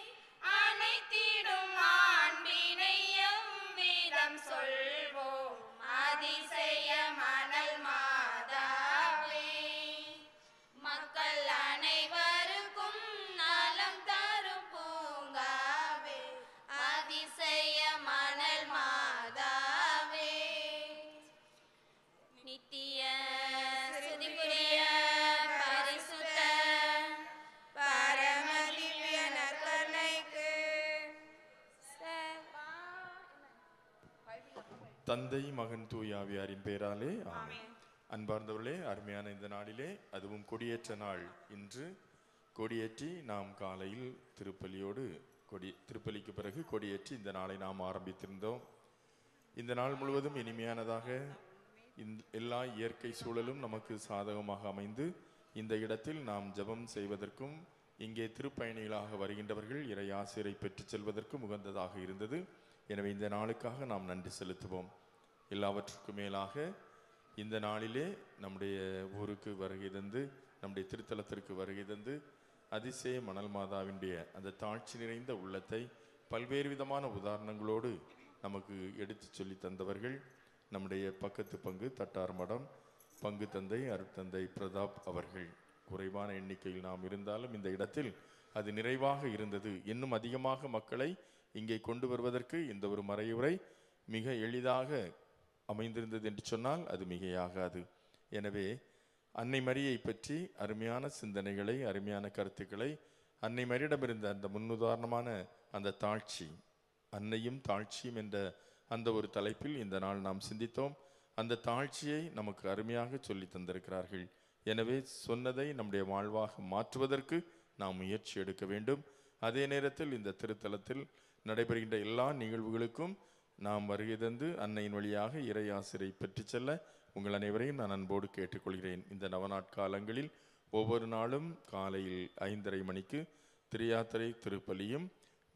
அனைத்திடும் ஆண்பினை எவ்விதம் சொல்வோம். அதிசய மணல் மாதாவே, மக்கள் அனைவருக்கும் நலம் தரும் பூங்காவே. அதிசய மணல் மாதாவே, நித்திய ஸ்துதிக்குரிய பரிசுத்த பரம திவ்ய நற்கருணைக்கு தந்தை மகன் தூய ஆவியாரின் பெயராலே ஆமென். அன்பார்ந்தவர்களே, அருமையான இந்த நாளிலே, அதுவும் கொடியேற்ற நாள் இன்று, கொடியேற்றி நாம் காலையில் திருப்பலிக்கு பிறகு கொடியேற்றி இந்த நாளை நாம் ஆரம்பித்திருந்தோம். இந்த நாள் முழுவதும் இனிமையானதாக எல்லா இயற்கை சூழலும் நமக்கு சாதகமாக அமைந்து இந்த இடத்தில் நாம் ஜெபம் செய்வதற்கும் இங்கே திருப்பயணிகளாக வருகின்றவர்கள் இறை ஆசிரை பெற்றுச் செல்வதற்கும் உகந்ததாக இருந்தது. எனவே இந்த நாளுக்காக நாம் நன்றி செலுத்துவோம். எல்லாவற்றுக்கும் மேலாக இந்த நாளிலே நம்முடைய ஊருக்கு வருகை தந்து, நம்முடைய திருத்தலத்திற்கு வருகை தந்து, அதிசய மணல் மாதாவினுடைய அந்த தாழ்ச்சி நிறைந்த உள்ளத்தை பல்வேறு விதமான உதாரணங்களோடு நமக்கு எடுத்து சொல்லி தந்தவர்கள் நம்முடைய பக்கத்து பங்கு தட்டார் மடம் பங்கு தந்தை அருட்தந்தை பிரதாப் அவர்கள். குறைவான எண்ணிக்கையில் நாம் இருந்தாலும் இந்த இடத்தில் அது நிறைவாக இருந்தது. இன்னும் அதிகமாக மக்களை இங்கே கொண்டு வருவதற்கு இந்த ஒரு மறையுரை மிக எளிதாக அமைந்திருந்தது என்று சொன்னால் அது மிகையாகாது. எனவே அன்னை மரியை பற்றி அருமையான சிந்தனைகளை, அருமையான கருத்துக்களை, அன்னை மரியிடமிருந்த அந்த முன்னுதாரணமான அந்த தாழ்ச்சி, அன்னையும் தாழ்ச்சியும் என்ற அந்த ஒரு தலைப்பில் இந்த நாள் நாம் சிந்தித்தோம். அந்த தாழ்ச்சியை நமக்கு அருமையாக சொல்லி தந்திருக்கிறார்கள். எனவே சொன்னதை நம்முடைய வாழ்வாக மாற்றுவதற்கு நாம் முயற்சி எடுக்க வேண்டும். அதே நேரத்தில் இந்த திருத்தலத்தில் நடைபெறுகின்ற எல்லா நிகழ்வுகளுக்கும் நாம் வருகை தந்து அன்னையின் வழியாக இறை ஆசிரை பெற்று செல்ல உங்கள் அனைவரையும் நான் அன்போடு கேட்டுக்கொள்கிறேன். இந்த நவநாட்காலங்களில் ஒவ்வொரு நாளும் காலையில் 5:30 மணிக்கு திரியாத்திரை திருப்பலியும்,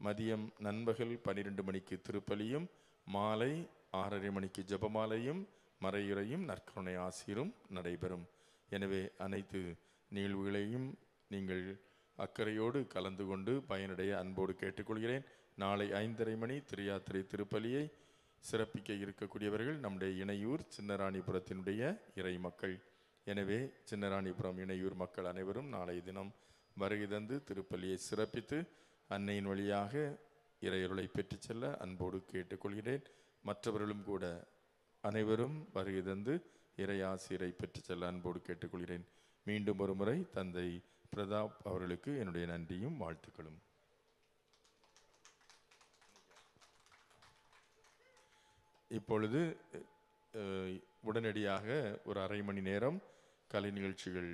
மதியம் நண்பகல் 12 மணிக்கு திருப்பலியும், மாலை 6:30 மணிக்கு ஜெபமாலையும் மறையுறையும் நற்கருணை ஆசிரும் நடைபெறும். எனவே அனைத்து நிகழ்வுகளையும் நீங்கள் அக்கறையோடு கலந்து கொண்டு பயனடைய அன்போடு கேட்டுக்கொள்கிறேன். நாளை 5:30 மணி திரியாத்திரை திருப்பலியை சிறப்பிக்க இருக்கக்கூடியவர்கள் நம்முடைய இணையூர் சின்னராணிபுரத்தினுடைய இறை மக்கள். எனவே சின்னராணிபுரம் இணையூர் மக்கள் அனைவரும் நாளைய தினம் வருகை தந்து திருப்பலியை சிறப்பித்து அன்னையின் வழியாக இறையருளை பெற்று செல்ல அன்போடு கேட்டுக்கொள்கிறேன். மற்றவர்களும் கூட அனைவரும் வருகை தந்து இறையாசிரை பெற்று செல்ல அன்போடு கேட்டுக்கொள்கிறேன். மீண்டும் ஒரு முறை தந்தை பிரதாப் அவர்களுக்கு என்னுடைய நன்றியும் வாழ்த்துக்களும். இப்பொழுது உடனடியாக ஒரு அரை மணி நேரம் கலை நிகழ்ச்சிகள்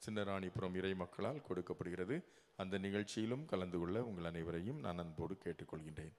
சின்னராணிபுரம் இறை மக்களால் கொடுக்கப்படுகிறது. அந்த நிகழ்ச்சியிலும் கலந்து கொள்ள உங்கள் அனைவரையும் நான் அன்போடு கேட்டுக்கொள்கின்றேன்.